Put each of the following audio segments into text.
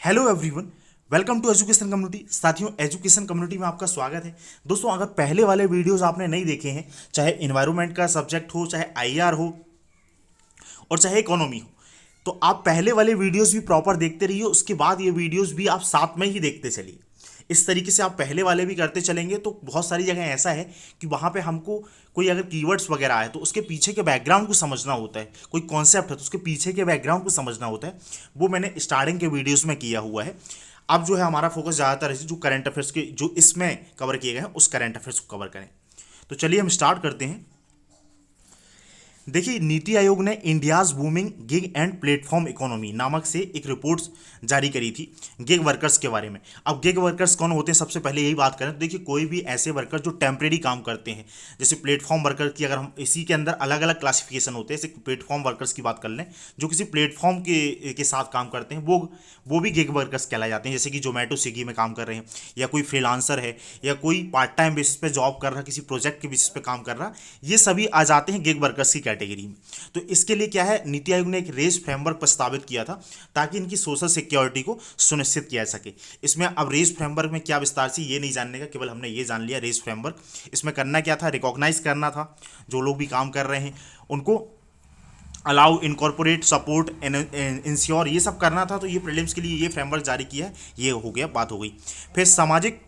Hello everyone, welcome to education community. साथियों, education community में आपका स्वागत है। दोस्तों, अगर पहले वाले वीडियोस आपने नहीं देखे हैं, चाहे इन्वायरमेंट का सब्जेक्ट हो, चाहे आईआर हो और चाहे इकोनॉमी हो, तो आप पहले वाले वीडियोस भी प्रॉपर देखते रहिए। उसके बाद ये वीडियोस भी आप साथ में ही देखते चलिए। इस तरीके से आप पहले वाले भी करते चलेंगे तो बहुत सारी जगह ऐसा है कि वहाँ पे हमको कोई अगर कीवर्ड्स वगैरह आए तो उसके पीछे के बैकग्राउंड को समझना होता है। कोई कॉन्सेप्ट है तो उसके पीछे के बैकग्राउंड को समझना होता है। वो मैंने स्टार्टिंग के वीडियोस में किया हुआ है। अब जो है हमारा फोकस ज़्यादातर है जो करंट अफेयर्स के जो इसमें कवर किए गए हैं उस करंट अफेयर्स को कवर करें। तो चलिए हम स्टार्ट करते हैं। देखिए, नीति आयोग ने India's booming gig and platform economy नामक से एक रिपोर्ट जारी करी थी गिग वर्कर्स के बारे में। अब गिग वर्कर्स कौन होते हैं, सबसे पहले यही बात करें तो देखिए, कोई भी ऐसे वर्कर जो टेम्परेरी काम करते हैं, जैसे प्लेटफॉर्म वर्कर की अगर हम इसी के अंदर अलग अलग क्लासिफिकेशन होते हैं। जैसे प्लेटफॉर्म वर्कर्स की बात कर लें, जो किसी प्लेटफॉर्म के साथ काम करते हैं, वो भी गिग वर्कर्स कहलाए जाते हैं। जैसे कि जोमेटो स्विगी में काम कर रहे हैं, या कोई फ्रीलांसर है, या कोई पार्ट टाइम बेसिस पे जॉब कर रहा, किसी प्रोजेक्ट के बेसिस पे काम कर रहा, ये सभी आ जाते हैं गिग वर्कर्स की कैटेगरी में। तो इसके लिए क्या है, नीति आयोग ने एक रेज फ्रेमवर्क प्रस्तावित किया था ताकि इनकी सोशल सिक्योरिटी को सुनिश्चित किया जा सके। इसमें अब रेज फ्रेमवर्क में क्या विस्तार से ये नहीं जानने का, केवल हमने ये जान लिया रेज फ्रेमवर्क। इसमें करना क्या था, रिकॉग्नाइज करना था जो लोग भी काम कर रहे हैं उनको, अलाउ, इनकॉर्पोरेट, सपोर्ट, इंश्योर, ये सब करना था। तो ये प्रीलिम्स के लिए ये फ्रेमवर्क जारी किया है। ये हो गया, बात हो गई। फिर सामाजिक,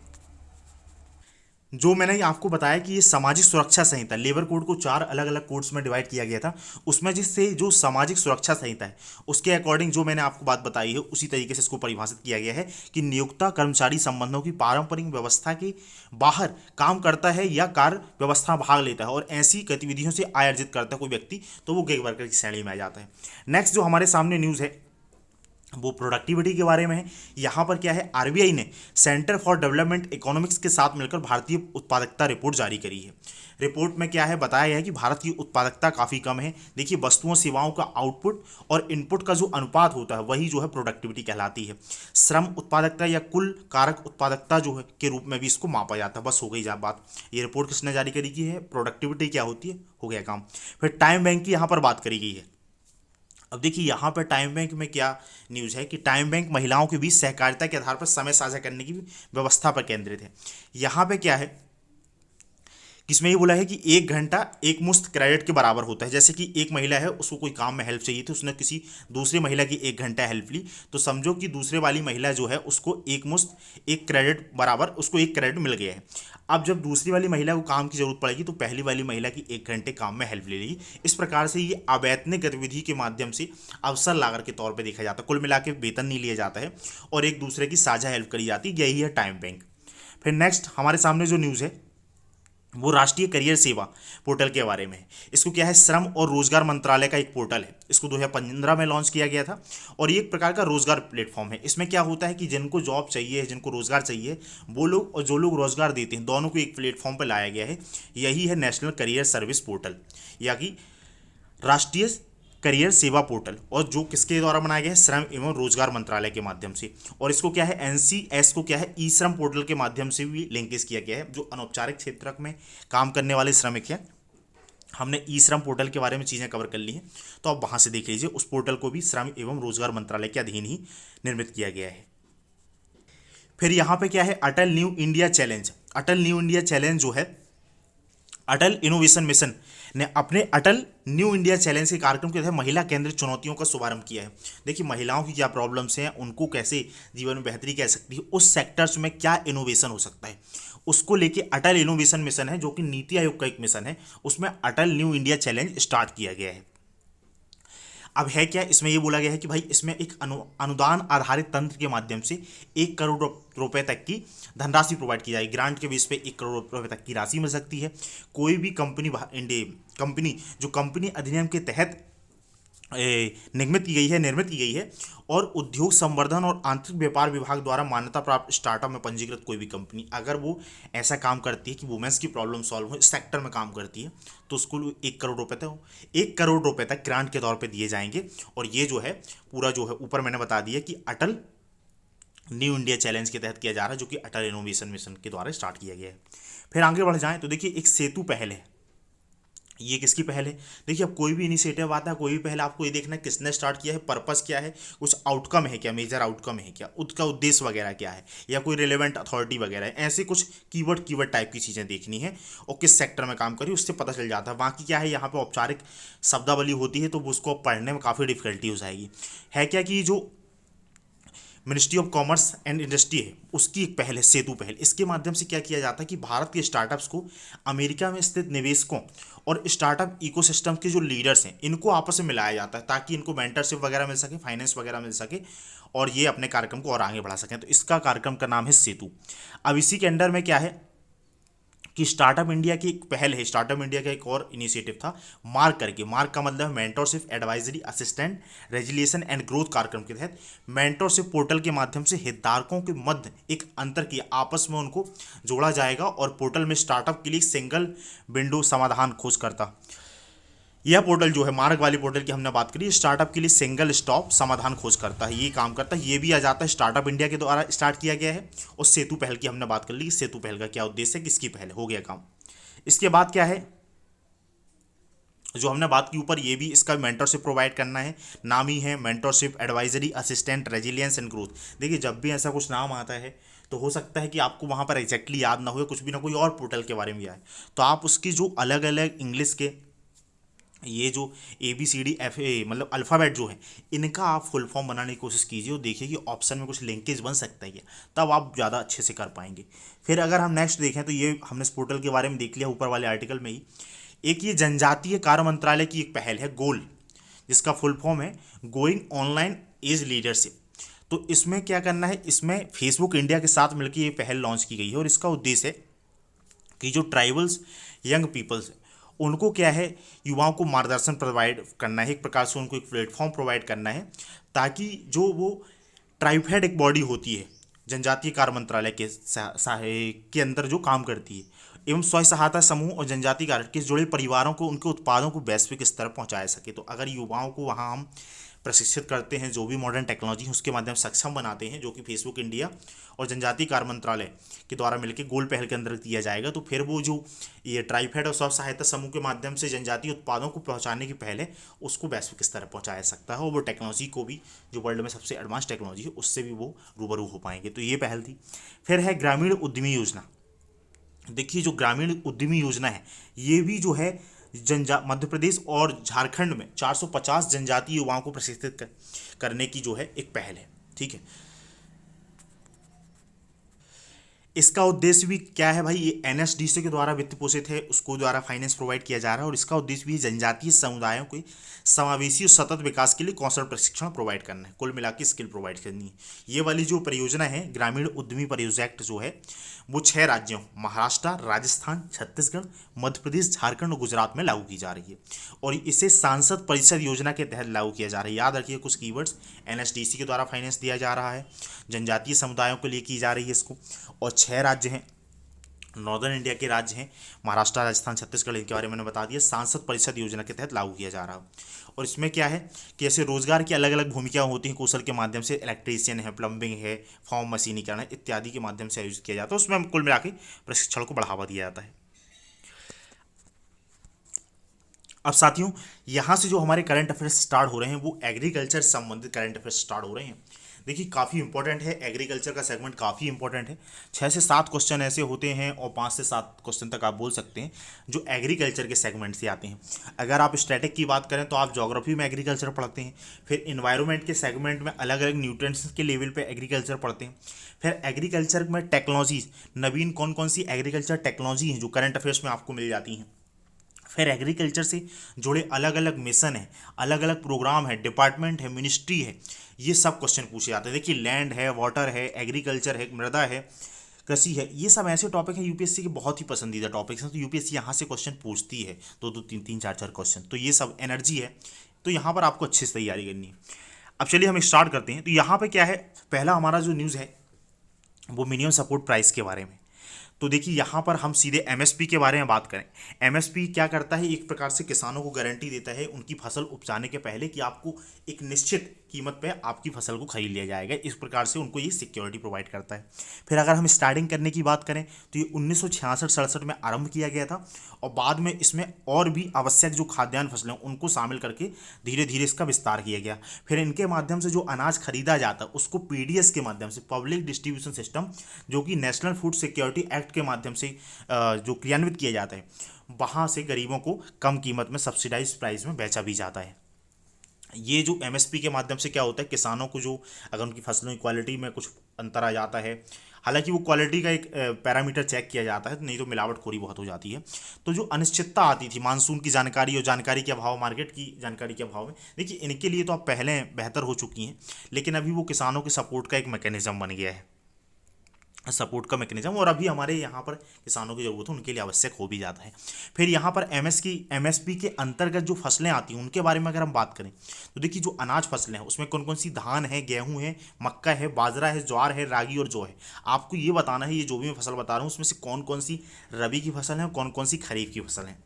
जो मैंने आपको बताया कि ये सामाजिक सुरक्षा संहिता, लेबर कोड को 4 अलग अलग कोड्स में डिवाइड किया गया था। उसमें जिससे जो सामाजिक सुरक्षा संहिता है उसके अकॉर्डिंग जो मैंने आपको बात बताई है उसी तरीके से इसको परिभाषित किया गया है कि नियोक्ता कर्मचारी संबंधों की पारंपरिक व्यवस्था के बाहर काम करता है या कार्य व्यवस्था में भाग लेता है और ऐसी गतिविधियों से आय अर्जित करता है कोई व्यक्ति, तो वो गिग वर्कर की श्रेणी में आ जाता है। नेक्स्ट जो हमारे सामने न्यूज़ है वो प्रोडक्टिविटी के बारे में है। यहाँ पर क्या है, आरबीआई ने सेंटर फॉर डेवलपमेंट इकोनॉमिक्स के साथ मिलकर भारतीय उत्पादकता रिपोर्ट जारी करी है। रिपोर्ट में क्या है, बताया गया है कि भारत की उत्पादकता काफ़ी कम है। देखिए, वस्तुओं सेवाओं का आउटपुट और इनपुट का जो अनुपात होता है वही जो है प्रोडक्टिविटी कहलाती है। श्रम उत्पादकता या कुल कारक उत्पादकता जो है के रूप में भी इसको मापा जाता है। बस हो गई जा बात। ये रिपोर्ट किसने जारी करी की है, प्रोडक्टिविटी क्या होती है, हो गया काम। फिर टाइम बैंक की यहाँ पर बात करी गई है। अब देखिए, यहाँ पर टाइम बैंक में क्या न्यूज़ है कि टाइम बैंक महिलाओं के बीच सहकारिता के आधार पर समय साझा करने की व्यवस्था पर केंद्रित है। यहाँ पे क्या है, किसमें ये बोला है कि 1 घंटा एक मुश्त क्रेडिट के बराबर होता है। जैसे कि एक महिला है, उसको कोई काम में हेल्प चाहिए थी, उसने किसी दूसरी महिला की 1 घंटा हेल्प ली, तो समझो कि दूसरे वाली महिला जो है उसको एक मुश्त एक क्रेडिट बराबर उसको 1 क्रेडिट मिल गया है। अब जब दूसरी वाली महिला को काम की जरूरत पड़ेगी तो पहली वाली महिला की 1 घंटे काम में हेल्प ले लेगी। इस प्रकार से ये अवैतनिक गतिविधि के माध्यम से अवसर लागत के तौर पर देखा जाता है। कुल मिला के वेतन नहीं लिया जाता है और एक दूसरे की साझा हेल्प करी जाती है। यही है टाइम बैंक। फिर नेक्स्ट हमारे सामने जो न्यूज़ है वो राष्ट्रीय करियर सेवा पोर्टल के बारे में है। इसको क्या है, श्रम और रोजगार मंत्रालय का एक पोर्टल है। इसको 2015 में लॉन्च किया गया था और ये एक प्रकार का रोजगार प्लेटफॉर्म है। इसमें क्या होता है कि जिनको जॉब चाहिए, जिनको रोजगार चाहिए, वो लोग और जो लोग रोजगार देते हैं, दोनों को एक प्लेटफॉर्म पर लाया गया है। यही है नेशनल करियर सर्विस पोर्टल, या कि राष्ट्रीय करियर सेवा पोर्टल, और जो किसके द्वारा बनाया गया है, श्रम एवं रोजगार मंत्रालय के माध्यम से। और इसको क्या है, एनसीएस को क्या है, ई श्रम पोर्टल के माध्यम से भी लिंकेज किया गया है। जो अनौपचारिक क्षेत्र में काम करने वाले श्रमिक हैं, हमने ई श्रम पोर्टल के बारे में चीज़ें कवर कर ली हैं, तो आप वहाँ से देख लीजिए। उस पोर्टल को भी श्रम एवं रोजगार मंत्रालय के अधीन ही निर्मित किया गया है। फिर यहाँ पे क्या है, अटल न्यू इंडिया चैलेंज। अटल न्यू इंडिया चैलेंज जो है, अटल इनोवेशन मिशन ने अपने अटल न्यू इंडिया चैलेंज के कार्यक्रम के तहत महिला केंद्रित चुनौतियों का शुभारंभ किया है। देखिए, महिलाओं की क्या प्रॉब्लम्स हैं, उनको कैसे जीवन में बेहतरी कह सकती है, उस सेक्टर्स में क्या इनोवेशन हो सकता है, उसको लेके अटल इनोवेशन मिशन है, जो कि नीति आयोग का एक मिशन है। उसमें अटल न्यू इंडिया चैलेंज स्टार्ट किया गया है। अब है क्या, इसमें ये बोला गया है कि भाई इसमें एक अनुदान आधारित तंत्र के माध्यम से 1 करोड़ रुपए तक की धनराशि प्रोवाइड की जाएगी। ग्रांट के बेस पे 1 करोड़ रुपए तक की राशि मिल सकती है। कोई भी कंपनी जो कंपनी अधिनियम के तहत निर्मित की गई है और उद्योग संवर्धन और आंतरिक व्यापार विभाग द्वारा मान्यता प्राप्त स्टार्टअप में पंजीकृत कोई भी कंपनी, अगर वो ऐसा काम करती है कि वुमेन्स की प्रॉब्लम सॉल्व हो, इस सेक्टर में काम करती है, तो उसको 1 करोड़ रुपए तक ग्रांट के तौर पे दिए जाएंगे। और ये जो है पूरा जो है ऊपर मैंने बता दिया कि अटल न्यू इंडिया चैलेंज के तहत किया जा रहा है, जो कि अटल इनोवेशन मिशन के द्वारा स्टार्ट किया गया है। फिर आगे बढ़ जाएं तो देखिए, एक सेतु पहल है। ये किसकी पहल है? देखिए, अब कोई भी इनिशिएटिव आता है, कोई भी पहल, आपको ये देखना है किसने स्टार्ट किया है, पर्पस क्या है, कुछ आउटकम है क्या, मेजर आउटकम है क्या, उसका उद्देश्य वगैरह क्या है, या कोई रिलेवेंट अथॉरिटी वगैरह है, ऐसे कुछ कीवर्ड कीवर्ड टाइप की चीज़ें देखनी है, और किस सेक्टर में काम करी उससे पता चल जाता है। बाकी क्या है, यहाँ पे औपचारिक शब्दावली होती है तो उसको पढ़ने में काफ़ी डिफिकल्टी हो जाएगी। है क्या कि जो ministry of commerce and industry है उसकी एक पहल है सेतु पहल। इसके माध्यम से क्या किया जाता है कि भारत के स्टार्टअप्स को अमेरिका में स्थित निवेशकों और स्टार्टअप इकोसिस्टम के जो लीडर्स हैं इनको आपस में मिलाया जाता है, ताकि इनको मेंटरशिप वगैरह मिल सके, फाइनेंस वगैरह मिल सके, और ये अपने कार्यक्रम को और आगे बढ़ा सकें। तो इसका कार्यक्रम का नाम है सेतु। अब इसी के अंडर में क्या है कि स्टार्टअप इंडिया की एक पहल है, स्टार्टअप इंडिया का एक और इनिशिएटिव था मार्क करके। मार्क का मतलब mentorship, advisory, assistant, resilience and growth कार्यक्रम के तहत मेंटरशिप पोर्टल के माध्यम से हितधारकों के मध्य एक अंतर की आपस में उनको जोड़ा जाएगा, और पोर्टल में स्टार्टअप के लिए सिंगल विंडो समाधान खोज करता। यह पोर्टल जो है, मार्ग वाली पोर्टल की हमने बात करी, स्टार्टअप के लिए सिंगल स्टॉप समाधान खोज करता है, ये काम करता है। ये भी आ जाता है स्टार्टअप इंडिया के द्वारा स्टार्ट किया गया है। और सेतु पहल की हमने बात कर ली, सेतु पहल का क्या उद्देश्य है, किसकी पहल है, हो गया काम। इसके बाद क्या है, जो हमने बात की ऊपर, ये भी इसका मेंटरशिप प्रोवाइड करना है। नाम ही है mentorship, advisory, assistant, resilience and growth. देखिए, जब भी ऐसा कुछ नाम आता है तो हो सकता है कि आपको वहाँ पर एग्जैक्टली याद ना हो, कुछ भी ना कोई और पोर्टल के बारे में आए, तो आप उसकी जो अलग अलग इंग्लिश के ये जो ABCD FA मतलब अल्फ़ाबेट जो है, इनका आप फुल फॉर्म बनाने की कोशिश कीजिए, और देखिए कि ऑप्शन में कुछ लिंकेज बन सकता है क्या, तब आप ज़्यादा अच्छे से कर पाएंगे। फिर अगर हम नेक्स्ट देखें तो ये हमने इस पोर्टल के बारे में देख लिया ऊपर वाले आर्टिकल में ही। एक ये जनजातीय कार्य मंत्रालय की एक पहल है गोल, जिसका फुल फॉर्म है गोइंग ऑनलाइन एज लीडरशिप। तो इसमें क्या करना है, इसमें फेसबुक इंडिया के साथ मिलकर ये पहल लॉन्च की गई है, और इसका उद्देश्य है कि जो ट्राइबल्स यंग पीपल्स हैं उनको क्या है, युवाओं को मार्गदर्शन प्रोवाइड करना है, एक प्रकार से उनको एक प्लेटफॉर्म प्रोवाइड करना है, ताकि जो वो ट्राइफेड एक बॉडी होती है जनजातीय कार्य मंत्रालय के के अंदर जो काम करती है, एवं स्वयं सहायता समूह और जनजातीय कार्य के जुड़े परिवारों को उनके उत्पादों को वैश्विक स्तर पर पहुंचाया सके। तो अगर युवाओं को वहाँ हम प्रशिक्षित करते हैं, जो भी मॉडर्न टेक्नोलॉजी है उसके माध्यम से सक्षम बनाते हैं, जो कि फेसबुक इंडिया और जनजातीय कार्य मंत्रालय के द्वारा मिलकर गोल पहल के अंदर दिया जाएगा, तो फिर वो जो ये ट्राइफेड और स्व सहायता समूह के माध्यम से जनजातीय उत्पादों को पहुंचाने की पहल है उसको वैश्विक स्तर पर पहुंचाया सकता है, और वो टेक्नोलॉजी को भी, जो वर्ल्ड में सबसे एडवांस टेक्नोलॉजी है, उससे भी वो रूबरू हो पाएंगे। तो ये पहल थी। फिर है ग्रामीण उद्यमी योजना। देखिए, जो ग्रामीण उद्यमी योजना है, ये भी जो है मध्य प्रदेश और झारखंड में 450 जनजातीय युवाओं को प्रशिक्षित करने की जो है एक पहल है। ठीक है, इसका उद्देश्य भी क्या है भाई, ये NSDC के द्वारा वित्त पोषित है, उसको द्वारा फाइनेंस प्रोवाइड किया जा रहा है, और इसका उद्देश्य भी जनजातीय समुदायों के समावेशी और सतत विकास के लिए कौशल प्रशिक्षण प्रोवाइड करना है, कुल मिला के स्किल प्रोवाइड करनी है। ये वाली जो परियोजना है ग्रामीण उद्यमी परियोजना एक्ट जो है, वो 6 राज्यों महाराष्ट्र, राजस्थान, छत्तीसगढ़, मध्य प्रदेश, झारखंड और गुजरात में लागू की जा रही है, और इसे सांसद परिषद योजना के तहत लागू किया जा रहा है। याद रखिए कुछ कीवर्ड्स, NSDC के द्वारा फाइनेंस दिया जा रहा है, जनजातीय समुदायों के लिए की जा रही है इसको, और 6 राज्य हैं, नॉर्दर्न इंडिया के राज्य हैं महाराष्ट्र, राजस्थान, छत्तीसगढ़, इनके बारे में मैंने बता दिया, सांसद परिषद योजना के तहत लागू किया जा रहा है। और इसमें क्या है कि ऐसे रोजगार की अलग अलग भूमिकाएं होती हैं, कौशल के माध्यम से इलेक्ट्रीशियन है, प्लम्बिंग है, फॉर्म मशीनीकरण है, इत्यादि के माध्यम से आयोजित किया जाता है। उसमें कुल मिला के प्रशिक्षण को बढ़ावा दिया जाता है। अब साथियों, यहाँ से जो हमारे करंट अफेयर्स स्टार्ट हो रहे हैं वो एग्रीकल्चर से संबंधित करंट अफेयर्स स्टार्ट हो रहे हैं। देखिए, काफ़ी इंपॉर्टेंट है, एग्रीकल्चर का सेगमेंट काफ़ी इंपॉर्टेंट है। 6 से 7 क्वेश्चन ऐसे होते हैं, और 5 से 7 क्वेश्चन तक आप बोल सकते हैं जो एग्रीकल्चर के सेगमेंट से आते हैं। अगर आप स्टैटिक की बात करें तो आप ज्योग्राफी में एग्रीकल्चर पढ़ते हैं, फिर इन्वायरमेंट के सेगमेंट में अलग अलग न्यूट्रिएंट्स के लेवल पे एग्रीकल्चर पढ़ते हैं, फिर एग्रीकल्चर में टेक्नोलॉजीज, नवीन कौन कौन सी एग्रीकल्चर टेक्नोलॉजी हैं जो करंट अफेयर्स में आपको मिल जाती हैं, फिर एग्रीकल्चर से जुड़े अलग अलग मिशन है, अलग अलग प्रोग्राम है, डिपार्टमेंट है, मिनिस्ट्री है, ये सब क्वेश्चन पूछे जाते हैं। देखिए, लैंड है, वाटर है, एग्रीकल्चर है, मृदा है, कृषि है, ये सब ऐसे टॉपिक हैं यूपीएससी के बहुत ही पसंदीदा टॉपिक्स हैं। तो यूपीएससी यहाँ से क्वेश्चन पूछती है, दो दो तीन तीन चार चार क्वेश्चन। तो ये सब एनर्जी है, तो यहाँ पर आपको अच्छे से तैयारी करनी है। अब चलिए हम स्टार्ट करते हैं। तो यहाँ पे क्या है, पहला हमारा जो न्यूज़ है वो मिनिमम सपोर्ट प्राइस के बारे में। तो देखिए, यहाँ पर हम सीधे एमएसपी के बारे में बात करें। एमएसपी क्या करता है, एक प्रकार से किसानों को गारंटी देता है उनकी फसल उपजाने के पहले कि आपको एक निश्चित कीमत पे आपकी फसल को खरीद लिया जाएगा। इस प्रकार से उनको ये सिक्योरिटी प्रोवाइड करता है। फिर अगर हम स्टार्टिंग करने की बात करें तो ये 1966-67 में आरंभ किया गया था और बाद में इसमें और भी आवश्यक जो खाद्यान्न फसलें हैं उनको शामिल करके धीरे धीरे इसका विस्तार किया गया। फिर इनके माध्यम से जो अनाज खरीदा जाता है उसको पीडीएस के माध्यम से, पब्लिक डिस्ट्रीब्यूशन सिस्टम, जो कि नेशनल फूड सिक्योरिटी एक्ट के माध्यम से जो क्रियान्वित किया जाता है, वहाँ से गरीबों को कम कीमत में सब्सिडाइज प्राइस में बेचा भी जाता है। ये जो एमएसपी के माध्यम से क्या होता है, किसानों को जो अगर उनकी फसलों की क्वालिटी में कुछ अंतर आ जाता है, हालांकि वो क्वालिटी का एक पैरामीटर चेक किया जाता है, नहीं तो मिलावटखोरी बहुत हो जाती है। तो जो अनिश्चितता आती थी मानसून की जानकारी और जानकारी के अभाव, मार्केट की जानकारी के अभाव में, देखिए इनके लिए तो अब पहले बेहतर हो चुकी हैं, लेकिन अभी वो किसानों के सपोर्ट का एक मैकेनिज्म बन गया है, सपोर्ट का मैकेनिज्म, और अभी हमारे यहाँ पर किसानों की ज़रूरत है उनके लिए आवश्यक हो भी जाता है। फिर यहाँ पर एमएसपी के अंतर्गत जो फसलें आती हैं उनके बारे में अगर हम बात करें तो देखिए जो अनाज फसलें हैं उसमें कौन कौन सी, धान है, गेहूँ है, मक्का है, बाजरा है, ज्वार है, रागी और जौ है। आपको ये बताना है ये जो भी मैं फसल बता रहा हूँ उसमें से कौन कौन सी रबी की फसल है और कौन कौन सी खरीफ की फसल है।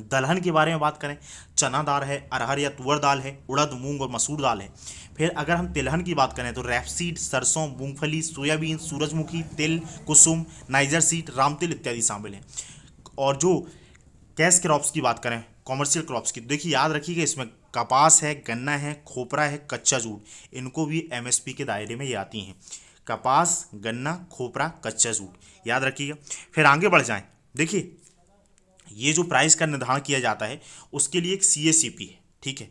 दलहन के बारे में बात करें, चना दाल है, अरहर या तुअर दाल है, उड़द, मूंग और मसूर दाल है। फिर अगर हम तिलहन की बात करें तो रैपसीड, सरसों, मूंगफली, सोयाबीन, सूरजमुखी, तिल, कुसुम, नाइजर सीड, रामतिल इत्यादि शामिल हैं। और जो कैश क्रॉप्स की बात करें, कॉमर्शियल क्रॉप्स की, तो देखिए याद रखिएगा इसमें कपास है, गन्ना है, खोपरा है, कच्चा जूट, इनको भी एमएसपी के दायरे में ये आती हैं। कपास, गन्ना, खोपरा, कच्चा जूट, याद रखिएगा। फिर आगे बढ़ जाएं, देखिए ये जो प्राइस का निर्धारण किया जाता है उसके लिए एक सीएसीपी है, ठीक है,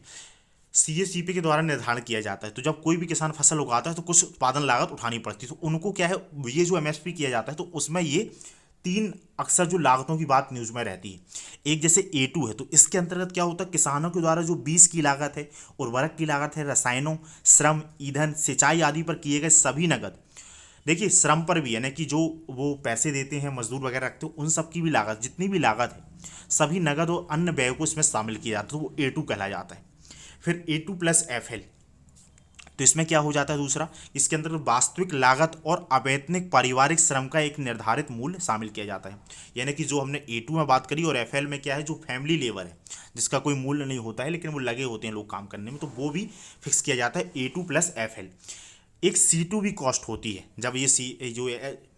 सीएसीपी के द्वारा निर्धारण किया जाता है। तो जब कोई भी किसान फसल उगाता है तो कुछ उत्पादन लागत उठानी पड़ती है, तो उनको क्या है, ये जो एमएसपी किया जाता है तो उसमें ये तीन अक्सर जो लागतों की बात न्यूज़ में रहती है। एक जैसे A2 है, तो इसके अंतर्गत क्या होता है, किसानों के द्वारा जो बीज की लागत है, उर्वरक की लागत है, रसायनों, श्रम, ईंधन, सिंचाई आदि पर किए गए सभी नकद, देखिए श्रम पर भी, यानी कि जो वो पैसे देते हैं, मजदूर वगैरह रखते हो, उन सब की भी लागत, जितनी भी लागत है, सभी नगद और अन्य व्यय को इसमें शामिल किया जाता है, तो वो A2 कहला जाता है। फिर A2+FL, तो इसमें क्या हो जाता है, दूसरा इसके अंदर वास्तविक लागत और अवैतनिक पारिवारिक श्रम का एक निर्धारित मूल्य शामिल किया जाता है। यानी कि जो हमने A2 में बात करी, और FL में क्या है, जो फैमिली लेबर है जिसका कोई मूल्य नहीं होता है लेकिन वो लगे होते हैं लोग काम करने में, तो वो भी फिक्स किया जाता है A2+FL। एक C2 भी कॉस्ट होती है, जब ये जो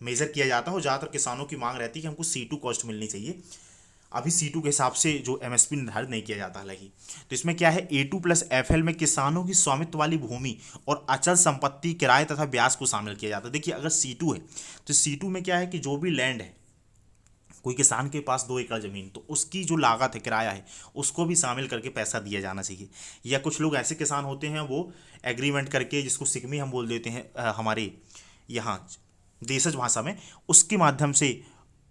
मेज़र किया जाता है, और ज़्यादातर किसानों की मांग रहती है कि हमको C2 कॉस्ट मिलनी चाहिए। अभी C2 के हिसाब से जो एमएसपी निर्धारित नहीं किया जाता हालांकि। तो इसमें क्या है, A2+FL में किसानों की स्वामित्व वाली भूमि और अचल संपत्ति, किराए तथा ब्याज को शामिल किया जाता है। देखिए अगर C2 है तो C2 में क्या है कि जो भी लैंड है, कोई किसान के पास 2 एकड़ ज़मीन, तो उसकी जो लागत है, किराया है, उसको भी शामिल करके पैसा दिया जाना चाहिए। या कुछ लोग ऐसे किसान होते हैं वो एग्रीमेंट करके, जिसको सिगमी हम बोल देते हैं हमारे यहाँ देशज भाषा में, उसके माध्यम से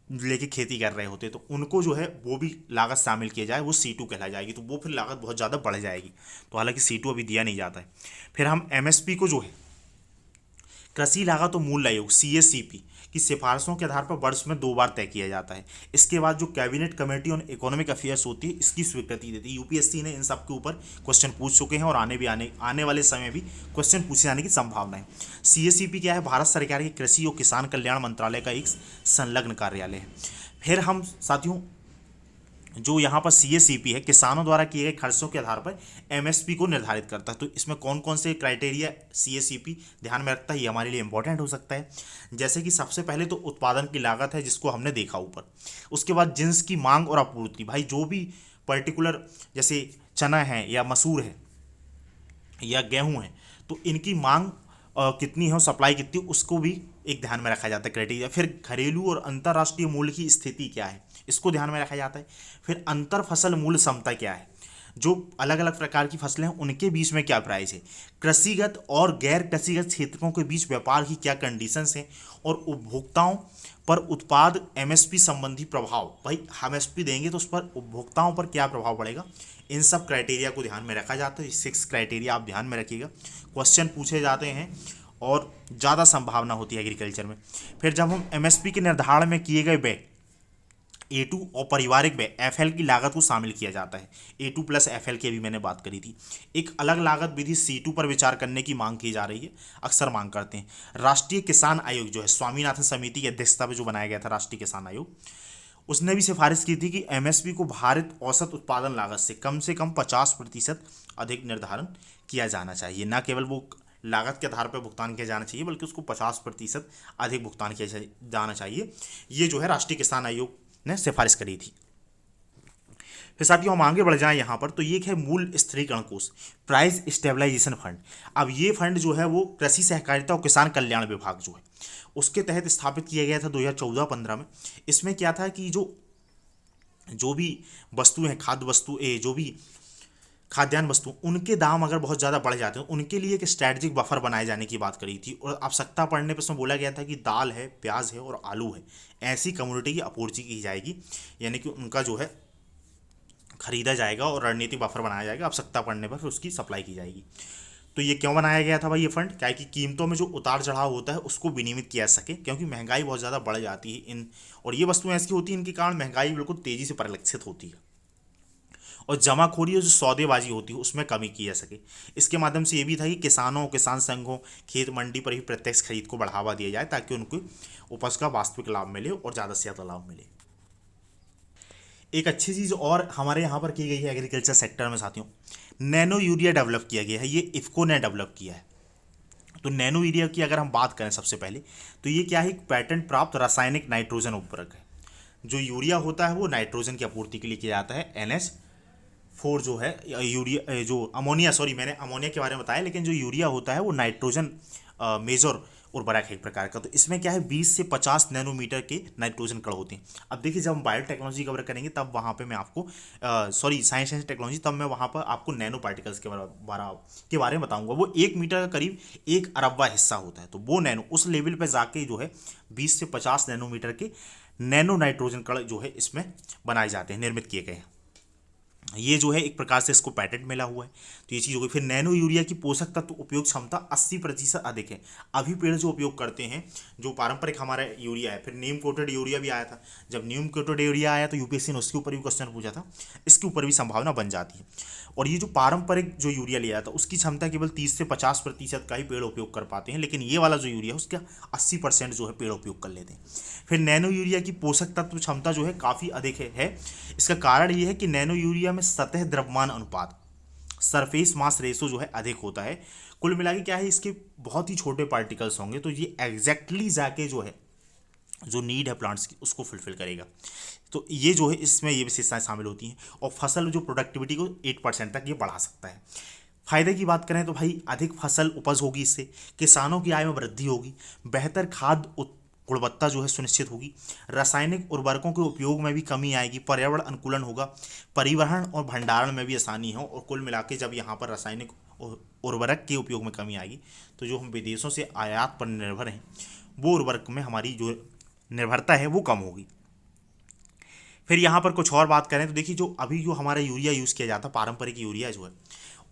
लेके खेती कर रहे होते, तो उनको जो है वो भी लागत शामिल किया जाए, वो C2 कहला जाएगी, तो वो फिर लागत बहुत ज़्यादा बढ़ जाएगी। तो हालांकि C2 अभी दिया नहीं जाता है। फिर हम एमएसपी को जो है कृषि लागत और मूल्य आयोग CACP की सिफारिशों के आधार पर वर्ष में 2 बार तय किया जाता है। इसके बाद जो cabinet committee on economic affairs होती है, इसकी स्वीकृति देती है। यूपीएससी ने इन सब के ऊपर क्वेश्चन पूछ चुके हैं और आने वाले समय भी क्वेश्चन पूछे जाने की संभावना है। CACP क्या है, भारत सरकार के कृषि और किसान कल्याण मंत्रालय का एक संलग्न कार्यालय है। फिर हम साथियों जो यहाँ पर CACP है, किसानों द्वारा किए गए खर्चों के आधार पर एमएसपी को निर्धारित करता है। तो इसमें कौन कौन से क्राइटेरिया CACP ध्यान में रखता है, ये हमारे लिए इंपॉर्टेंट हो सकता है। जैसे कि सबसे पहले तो उत्पादन की लागत है, जिसको हमने देखा ऊपर। उसके बाद जिन्स की मांग और आपूर्ति, भाई जो भी पर्टिकुलर जैसे चना है या मसूर है या गेहूँ है, तो इनकी मांग कितनी है और सप्लाई कितनी, उसको भी एक ध्यान में रखा जाता है क्राइटेरिया। फिर घरेलू और अंतर्राष्ट्रीय मूल्य की स्थिति क्या है, इसको ध्यान में रखा जाता है। फिर अंतर फसल मूल्य क्षमता क्या है, जो अलग अलग प्रकार की फसलें हैं उनके बीच में क्या प्राइस है। कृषिगत और गैर कृषिगत क्षेत्रों के बीच व्यापार की क्या कंडीशंस हैं, और उपभोक्ताओं पर उत्पाद एमएसपी संबंधी प्रभाव, भाई हम एमएसपी देंगे तो उस पर उपभोक्ताओं पर क्या प्रभाव पड़ेगा, इन सब क्राइटेरिया को ध्यान में रखा जाता है। 6 क्राइटेरिया आप ध्यान में रखिएगा, क्वेश्चन पूछे जाते हैं और ज़्यादा संभावना होती है एग्रीकल्चर में। फिर जब हम एमएसपी के निर्धारण में किए गए व्यय A2 और पारिवारिक व्यय FL की लागत को शामिल किया जाता है। A2+FL की अभी मैंने बात करी थी। एक अलग लागत विधि C2 पर विचार करने की मांग की जा रही है, अक्सर मांग करते हैं। राष्ट्रीय किसान आयोग जो है, स्वामीनाथन समिति की अध्यक्षता में जो बनाया गया था राष्ट्रीय किसान आयोग, उसने भी सिफारिश की थी कि एमएसपी को भारित औसत उत्पादन लागत से कम 50% अधिक निर्धारण किया जाना चाहिए। ना केवल वो लागत के आधार पर भुगतान किया जाना चाहिए, बल्कि उसको 50% अधिक भुगतान किया जाना चाहिए। ये जो है राष्ट्रीय किसान आयोग ने सिफारिश करी थी। फिर साथियों हम आगे बढ़ जाएं यहाँ पर, तो ये है मूल स्थिरीकरण कोष, प्राइस स्टेबलाइजेशन फंड। अब ये फंड जो है वो कृषि सहकारिता और किसान कल्याण विभाग जो है उसके तहत स्थापित किया गया था 2014-15 में। इसमें क्या था कि जो भी वस्तुएं हैं, खाद्य वस्तु जो भी खाद्यान्न वस्तु, उनके दाम अगर बहुत ज़्यादा बढ़ जाते हैं, उनके लिए एक स्ट्रैटेजिक बफर बनाए जाने की बात करी थी। और आवश्यकता पड़ने पर उसमें बोला गया था कि दाल है, प्याज है और आलू है, ऐसी कम्युनिटी की आपूर्ति की जाएगी, यानी कि उनका जो है खरीदा जाएगा और रणनीतिक बफर बनाया जाएगा, आवश्यकता पड़ने पर फिर उसकी सप्लाई की जाएगी। तो ये क्यों बनाया गया था भाई ये फंड? क्या है कि कीमतों में जो उतार चढ़ाव होता है उसको विनियमित किया जा सके, क्योंकि महंगाई बहुत ज़्यादा बढ़ जाती है और ये वस्तुएं ऐसी होती हैं इनके कारण महंगाई बिल्कुल तेज़ी से परिलक्षित होती है, और जमाखोरी और जो सौदेबाजी होती है उसमें कमी की जा सके। इसके माध्यम से ये भी था कि किसानों, किसान संघों, खेत मंडी पर भी प्रत्यक्ष खरीद को बढ़ावा दिया जाए, ताकि उनको उपज का वास्तविक लाभ मिले और ज़्यादा से ज़्यादा लाभ मिले। एक अच्छी चीज़ और हमारे यहाँ पर की गई है एग्रीकल्चर सेक्टर में साथियों, नैनो यूरिया डेवलप किया गया है। ये इफ़को ने डेवलप किया है। तो नैनो यूरिया की अगर हम बात करें सबसे पहले, तो ये क्या है, एक पेटेंट प्राप्त रासायनिक नाइट्रोजन उर्वरक है। जो यूरिया होता है वो नाइट्रोजन की आपूर्ति के लिए किया जाता है। NH4 जो है यूरिया, जो अमोनिया, सॉरी मैंने अमोनिया के बारे में बताया, लेकिन जो यूरिया होता है वो नाइट्रोजन मेजर उर्वरक है एक प्रकार का। तो इसमें क्या है, 20 से 50 नैनोमीटर के नाइट्रोजन कण होते हैं। अब देखिए जब हम बायोटेक्नोलॉजी कवर करेंगे तब वहाँ पे मैं आपको सॉरी साइंस एंड टेक्नोलॉजी, तब मैं वहाँ पर आपको नैनो पार्टिकल्स के बारे में बताऊंगा। वो 1 मीटर का करीब 1 अरबवा हिस्सा होता है। तो वो नैनो उस लेवल पे जाके जो है 20 से 50 नैनोमीटर के नैनो नाइट्रोजन कण जो है इसमें बनाए जाते हैं, निर्मित किए गए हैं। ये जो है एक प्रकार से इसको पेटेंट मिला हुआ है। तो ये चीज़ हो गई। फिर नैनो यूरिया की पोषक तत्व उपयोग क्षमता 80% अधिक है। अभी पेड़ जो उपयोग करते हैं, जो पारंपरिक हमारा यूरिया है, फिर नीम कोटेड यूरिया भी आया था। जब नीम कोटेड यूरिया आया तो यूपीएससी ने उसके ऊपर भी क्वेश्चन पूछा था, इसके ऊपर भी संभावना बन जाती है। और ये जो पारंपरिक जो यूरिया लिया था उसकी क्षमता केवल 30 से 50% का ही पेड़ उपयोग कर पाते हैं, लेकिन ये वाला जो यूरिया है उसका 80% जो है पेड़ उपयोग कर लेते हैं। फिर नैनो यूरिया की पोषक तत्व क्षमता जो है काफ़ी अधिक है। इसका कारण ये है कि नैनो यूरिया में सतह द्रव्यमान अनुपात, सरफेस मास रेशो जो है अधिक होता है। कुल मिला के क्या है, इसके बहुत ही छोटे पार्टिकल्स होंगे, तो ये एग्जैक्टली जाके जो है जो नीड है प्लांट्स की उसको फुलफिल करेगा। तो ये जो है इसमें ये विशेषताएं शामिल होती हैं। और फसल जो प्रोडक्टिविटी को 8% तक ये बढ़ा सकता है। फायदे की बात करें तो भाई अधिक फसल उपज होगी, इससे किसानों की आय में वृद्धि होगी, बेहतर खाद्य गुणवत्ता जो है सुनिश्चित होगी, रासायनिक उर्वरकों के उपयोग में भी कमी आएगी, पर्यावरण अनुकूलन होगा, परिवहन और भंडारण में भी आसानी हो। और कुल मिला के जब यहाँ पर रासायनिक उर्वरक के उपयोग में कमी आएगी तो जो हम विदेशों से आयात पर निर्भर हैं वो उर्वरक में हमारी जो निर्भरता है वो कम होगी। फिर यहाँ पर कुछ और बात करें तो देखिए, जो अभी जो हमारा यूरिया यूज़ किया जाता है, पारंपरिक यूरिया जो है,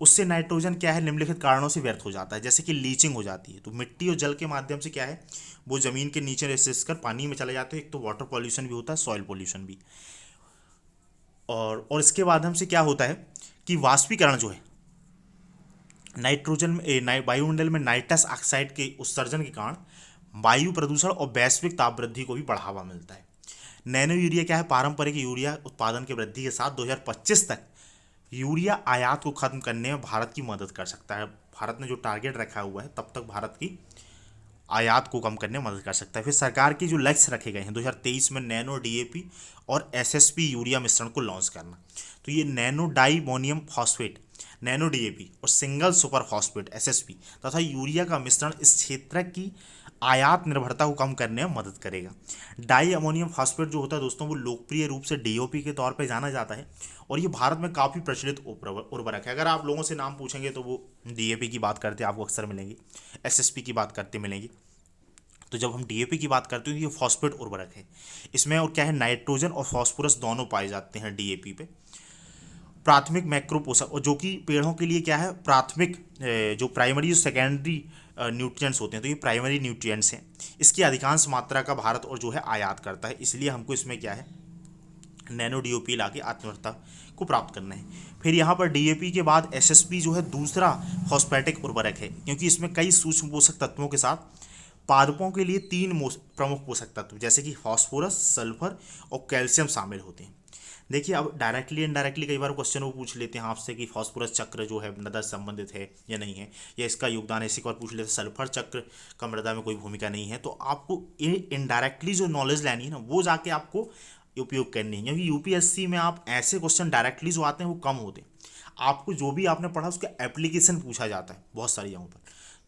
उससे नाइट्रोजन क्या है, निम्नलिखित कारणों से व्यर्थ हो जाता है, जैसे कि लीचिंग हो जाती है। तो मिट्टी और जल के माध्यम से क्या है, वो ज़मीन के नीचे रिस कर पानी में चले जाते हैं। एक तो वाटर पॉल्यूशन भी होता है, सॉइल पॉल्यूशन भी। और इसके माध्यम से क्या होता है कि वाष्पीकरण जो है नाइट्रोजन वायुमंडल में नाइट्रस ऑक्साइड के उत्सर्जन के कारण वायु प्रदूषण और वैश्विक ताप वृद्धि को भी बढ़ावा मिलता है। नैनो यूरिया क्या है, पारंपरिक यूरिया उत्पादन की वृद्धि के साथ 2025 तक यूरिया आयात को खत्म करने में भारत की मदद कर सकता है। भारत ने जो टारगेट रखा हुआ है तब तक भारत की आयात को कम करने में मदद कर सकता है। फिर सरकार के जो लक्ष्य रखे गए हैं 2023 में नैनो DAP और SSP यूरिया मिश्रण को लॉन्च करना। तो ये nano diammonium phosphate nano DAP और सिंगल सुपर फॉस्फेट SSP तथा यूरिया का मिश्रण इस क्षेत्र की आयात निर्भरता को कम करने में मदद करेगा। डाई अमोनियम फॉस्फेट जो होता है दोस्तों, वो लोकप्रिय रूप से DOP के तौर पे जाना जाता है और ये भारत में काफ़ी प्रचलित उर्वरक है। अगर आप लोगों से नाम पूछेंगे तो वो DAP की बात करते आपको अक्सर मिलेंगे, SSP की बात करते मिलेंगी। तो जब हम DAP की बात करते हैं तो ये फॉस्फेट उर्वरक है। इसमें और क्या है, नाइट्रोजन और फॉस्फोरस दोनों पाए जाते हैं DAP पे। प्राथमिक मैक्रो पोषक, और जो कि पेड़ों के लिए क्या है, प्राथमिक जो प्राइमरी जो सेकेंडरी न्यूट्रिएंट्स होते हैं, तो ये प्राइमरी न्यूट्रिएंट्स हैं। इसकी अधिकांश मात्रा का भारत और जो है आयात करता है, इसलिए हमको इसमें क्या है नैनो DOP लाके आत्मनिर्भरता को प्राप्त करना है। फिर यहाँ पर DAP के बाद SSP जो है दूसरा फॉस्फेटिक उर्वरक है, क्योंकि इसमें कई सूक्ष्म पोषक तत्वों के साथ पादपों के लिए 3 प्रमुख पोषक तत्व जैसे कि फास्फोरस, सल्फर और कैल्शियम शामिल होते हैं। देखिए अब डायरेक्टली इनडायरेक्टली कई बार क्वेश्चन वो पूछ लेते हैं आपसे कि फास्फोरस चक्र जो है मृदा से संबंधित है या नहीं है, या इसका योगदान ऐसे एक बार पूछ लेते हैं सल्फर चक्र का मृदा में कोई भूमिका नहीं है। तो आपको ये इनडायरेक्टली जो नॉलेज लेनी है ना वो जाके आपको उपयोग करनी है, क्योंकि यूपीएससी में आप ऐसे क्वेश्चन डायरेक्टली जो आते हैं वो कम होते हैं। आपको जो भी आपने पढ़ा उसका एप्लीकेशन पूछा जाता है बहुत सारी जगहों पर,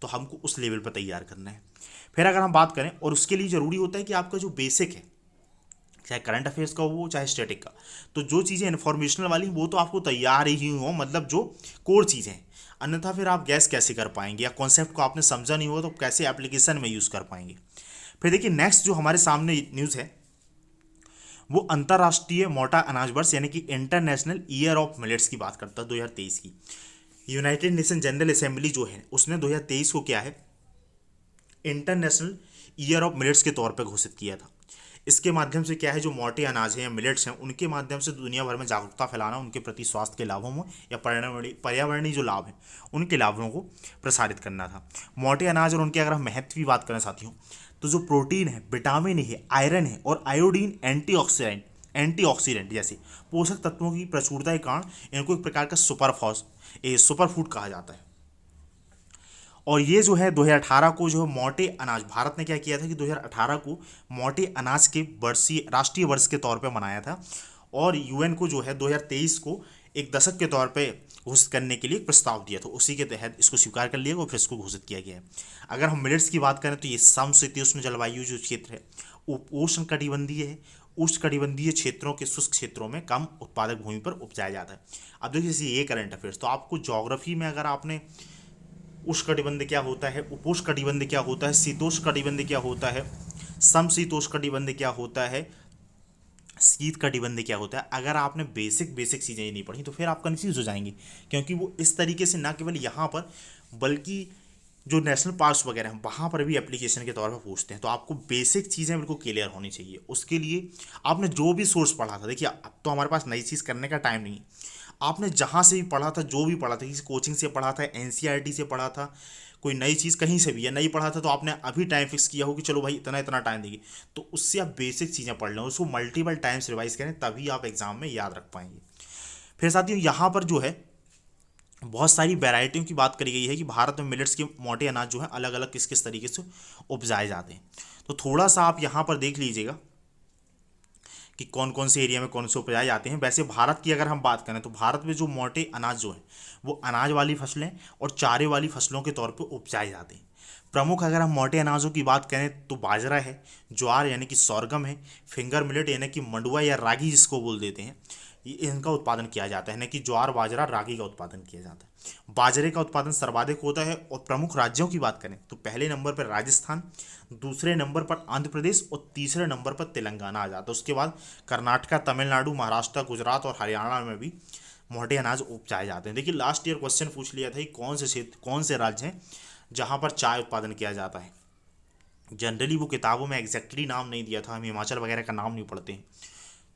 तो हमको उस लेवल पर तैयार करना है। फिर अगर हम बात करें, और उसके लिए ज़रूरी होता है कि आपका जो बेसिक है, चाहे करंट अफेयर्स का हो चाहे स्टैटिक का, तो जो चीज़ें इन्फॉर्मेशनल वाली वो तो आपको तैयार ही हो, मतलब जो कोर चीज़ें हैं। अन्यथा फिर आप गैस कैसे कर पाएंगे, या कॉन्सेप्ट को आपने समझा नहीं होगा तो कैसे एप्लीकेशन में यूज़ कर पाएंगे। फिर देखिए नेक्स्ट जो हमारे सामने न्यूज़ है वो अंतर्राष्ट्रीय मोटा अनाज वर्ष यानी कि इंटरनेशनल ईयर ऑफ मिलेट्स की बात करता है 2023 की। यूनाइटेड नेशन जनरल असेंबली जो है उसने 2023 को क्या है इंटरनेशनल ईयर ऑफ मिलेट्स के तौर पर घोषित किया था। इसके माध्यम से क्या है जो मोटे अनाज हैं या मिलेट्स हैं उनके माध्यम से दुनिया भर में जागरूकता फैलाना, उनके प्रति स्वास्थ्य के लाभों में या पर्यावरणीय जो लाभ हैं उनके लाभों को प्रसारित करना था। मोटे अनाज और उनके अगर हम महत्व की बात करें साथियों, तो जो प्रोटीन है, विटामिन है, आयरन है और आयोडीन एंटीऑक्सीडेंट जैसे पोषक तत्वों की प्रचुरता के कारण इनको एक प्रकार का सुपर फूड कहा जाता है। और ये जो है 2018 को जो है मोटे अनाज, भारत ने क्या किया था कि 2018 को मोटे अनाज के वर्षीय राष्ट्रीय वर्ष के तौर पे मनाया था, और यूएन को जो है 2023 को एक दशक के तौर पे घोषित करने के लिए एक प्रस्ताव दिया, तो उसी के तहत इसको स्वीकार कर लिया और फिर इसको घोषित किया गया है। अगर हम मिलेट्स की बात करें तो ये समशीतोष्ण जलवायु जो क्षेत्र है, उपोष्ण कटिबंधीय है, उष्ण कटिबंधीय क्षेत्रों के शुष्क क्षेत्रों में कम उत्पादक भूमि पर उपजाया जाता है। अब देखिए जैसे ये करंट अफेयर्स, तो आपको ज्योग्राफी में अगर आपने उष्णकटिबंध क्या होता है, उपोष्ण कटिबंध क्या होता है, शीतोष्ण कटिबंध क्या होता है, समशीतोष्ण कटिबंध क्या होता है, शीत कटिबंध क्या होता है, अगर आपने बेसिक बेसिक चीज़ें नहीं पढ़ी तो फिर आप कंफ्यूज हो जाएंगे, क्योंकि वो इस तरीके से ना केवल यहाँ पर बल्कि जो नेशनल पार्क्स वगैरह हैं वहाँ पर भी एप्लीकेशन के तौर पर पूछते हैं। तो आपको बेसिक चीज़ें बिल्कुल क्लियर होनी चाहिए। उसके लिए आपने जो भी सोर्स पढ़ा था, देखिए अब तो हमारे पास नई चीज़ करने का टाइम नहीं है, आपने जहाँ से भी पढ़ा था, जो भी पढ़ा था, किसी कोचिंग से पढ़ा था, एनसीईआरटी से पढ़ा था, कोई नई चीज़ कहीं से भी या नहीं पढ़ा था, तो आपने अभी टाइम फिक्स किया हो कि चलो भाई इतना इतना टाइम देंगे, तो उससे आप बेसिक चीज़ें पढ़ लें, उसको मल्टीपल टाइम्स रिवाइज करें, तभी आप एग्जाम में याद रख पाएंगे। फिर साथियों यहाँ पर जो है बहुत सारी वैरायटियों की बात करी गई है कि भारत में मिलेट्स के मोटे अनाज जो है अलग अलग किस किस तरीके से उपजाए जाते हैं। तो थोड़ा सा आप यहाँ पर देख लीजिएगा कि कौन कौन से एरिया में कौन से उपजाए जाते हैं। वैसे भारत की अगर हम बात करें तो भारत में जो मोटे अनाज जो है वो अनाज वाली फसलें और चारे वाली फसलों के तौर पर उपजाए जाते हैं। प्रमुख अगर हम मोटे अनाजों की बात करें तो बाजरा है, ज्वार यानी कि sorghum है, फिंगर मिलेट यानी कि मंडुआ या रागी जिसको बोल देते हैं, ये इनका उत्पादन किया जाता है, यानी कि ज्वार बाजरा रागी का उत्पादन किया जाता है। बाजरे का उत्पादन सर्वाधिक होता है। और प्रमुख राज्यों की बात करें तो पहले नंबर पर राजस्थान, दूसरे नंबर पर आंध्र प्रदेश और तीसरे नंबर पर तेलंगाना आ जाता है। उसके बाद कर्नाटका, तमिलनाडु, महाराष्ट्र, गुजरात और हरियाणा में भी मोटे अनाज उपजाए जाते हैं। देखिए लास्ट ईयर क्वेश्चन पूछ लिया था कि कौन से क्षेत्र, कौन से राज्य हैं जहाँ पर चाय उत्पादन किया जाता है। जनरली वो किताबों में एग्जैक्टली नाम नहीं दिया था, हम हिमाचल वगैरह का नाम नहीं पढ़ते हैं,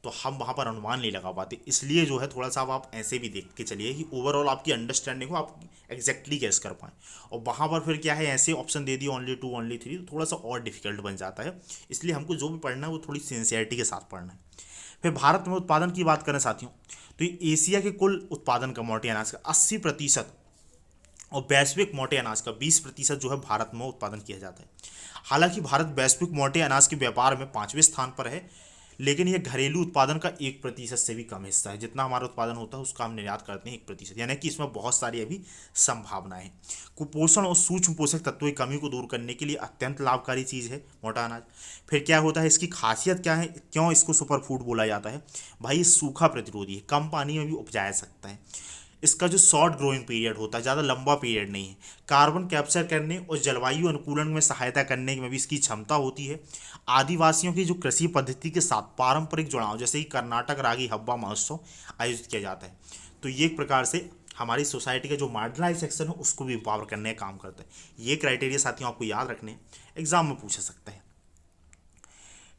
तो हम वहाँ पर अनुमान नहीं लगा पाते। इसलिए जो है थोड़ा सा अब आप ऐसे भी देख के चलिए कि ओवरऑल आपकी अंडरस्टैंडिंग हो, आप एग्जैक्टली गैस कर पाएँ। और वहाँ पर फिर क्या है, ऐसे ऑप्शन दे दिए ओनली 2 ओनली 3, तो थोड़ा सा और डिफिकल्ट बन जाता है। इसलिए हमको जो भी पढ़ना है वो थोड़ी सिंसियरिटी के साथ पढ़ना है। फिर भारत में उत्पादन की बात करें साथियों, तो ये एशिया के कुल उत्पादन का मोटे अनाज का 80% और वैश्विक मोटे अनाज का 20% जो है भारत में उत्पादन किया जाता है। हालांकि भारत वैश्विक मोटे अनाज के व्यापार में 5वें स्थान पर है, लेकिन यह घरेलू उत्पादन का 1% से भी कम हिस्सा है। जितना हमारा उत्पादन होता है उसका हम निर्यात करते हैं 1%, यानी कि इसमें बहुत सारी अभी संभावनाएं हैं। कुपोषण और सूक्ष्म पोषक तत्वों की कमी को दूर करने के लिए अत्यंत लाभकारी चीज़ है मोटा अनाज। फिर क्या होता है, इसकी खासियत क्या है, क्यों इसको सुपर फूड बोला जाता है? भाई ये सूखा प्रतिरोधी है, कम पानी में भी उपजाया सकता है। इसका जो शॉर्ट ग्रोइंग पीरियड होता है, ज़्यादा लंबा पीरियड नहीं है। कार्बन कैप्चर करने और जलवायु अनुकूलन में सहायता करने में भी इसकी क्षमता होती है। आदिवासियों की जो कृषि पद्धति के साथ पारंपरिक जुड़ाव, जैसे कि कर्नाटक रागी हब्बा महोत्सव आयोजित किया जाता है, तो ये एक प्रकार से हमारी सोसाइटी का जो मार्जिनलाइज सेक्शन है उसको भी पावर करने का काम करता है। ये क्राइटेरिया साथियों आपको याद रखने, एग्जाम में पूछा सकता है।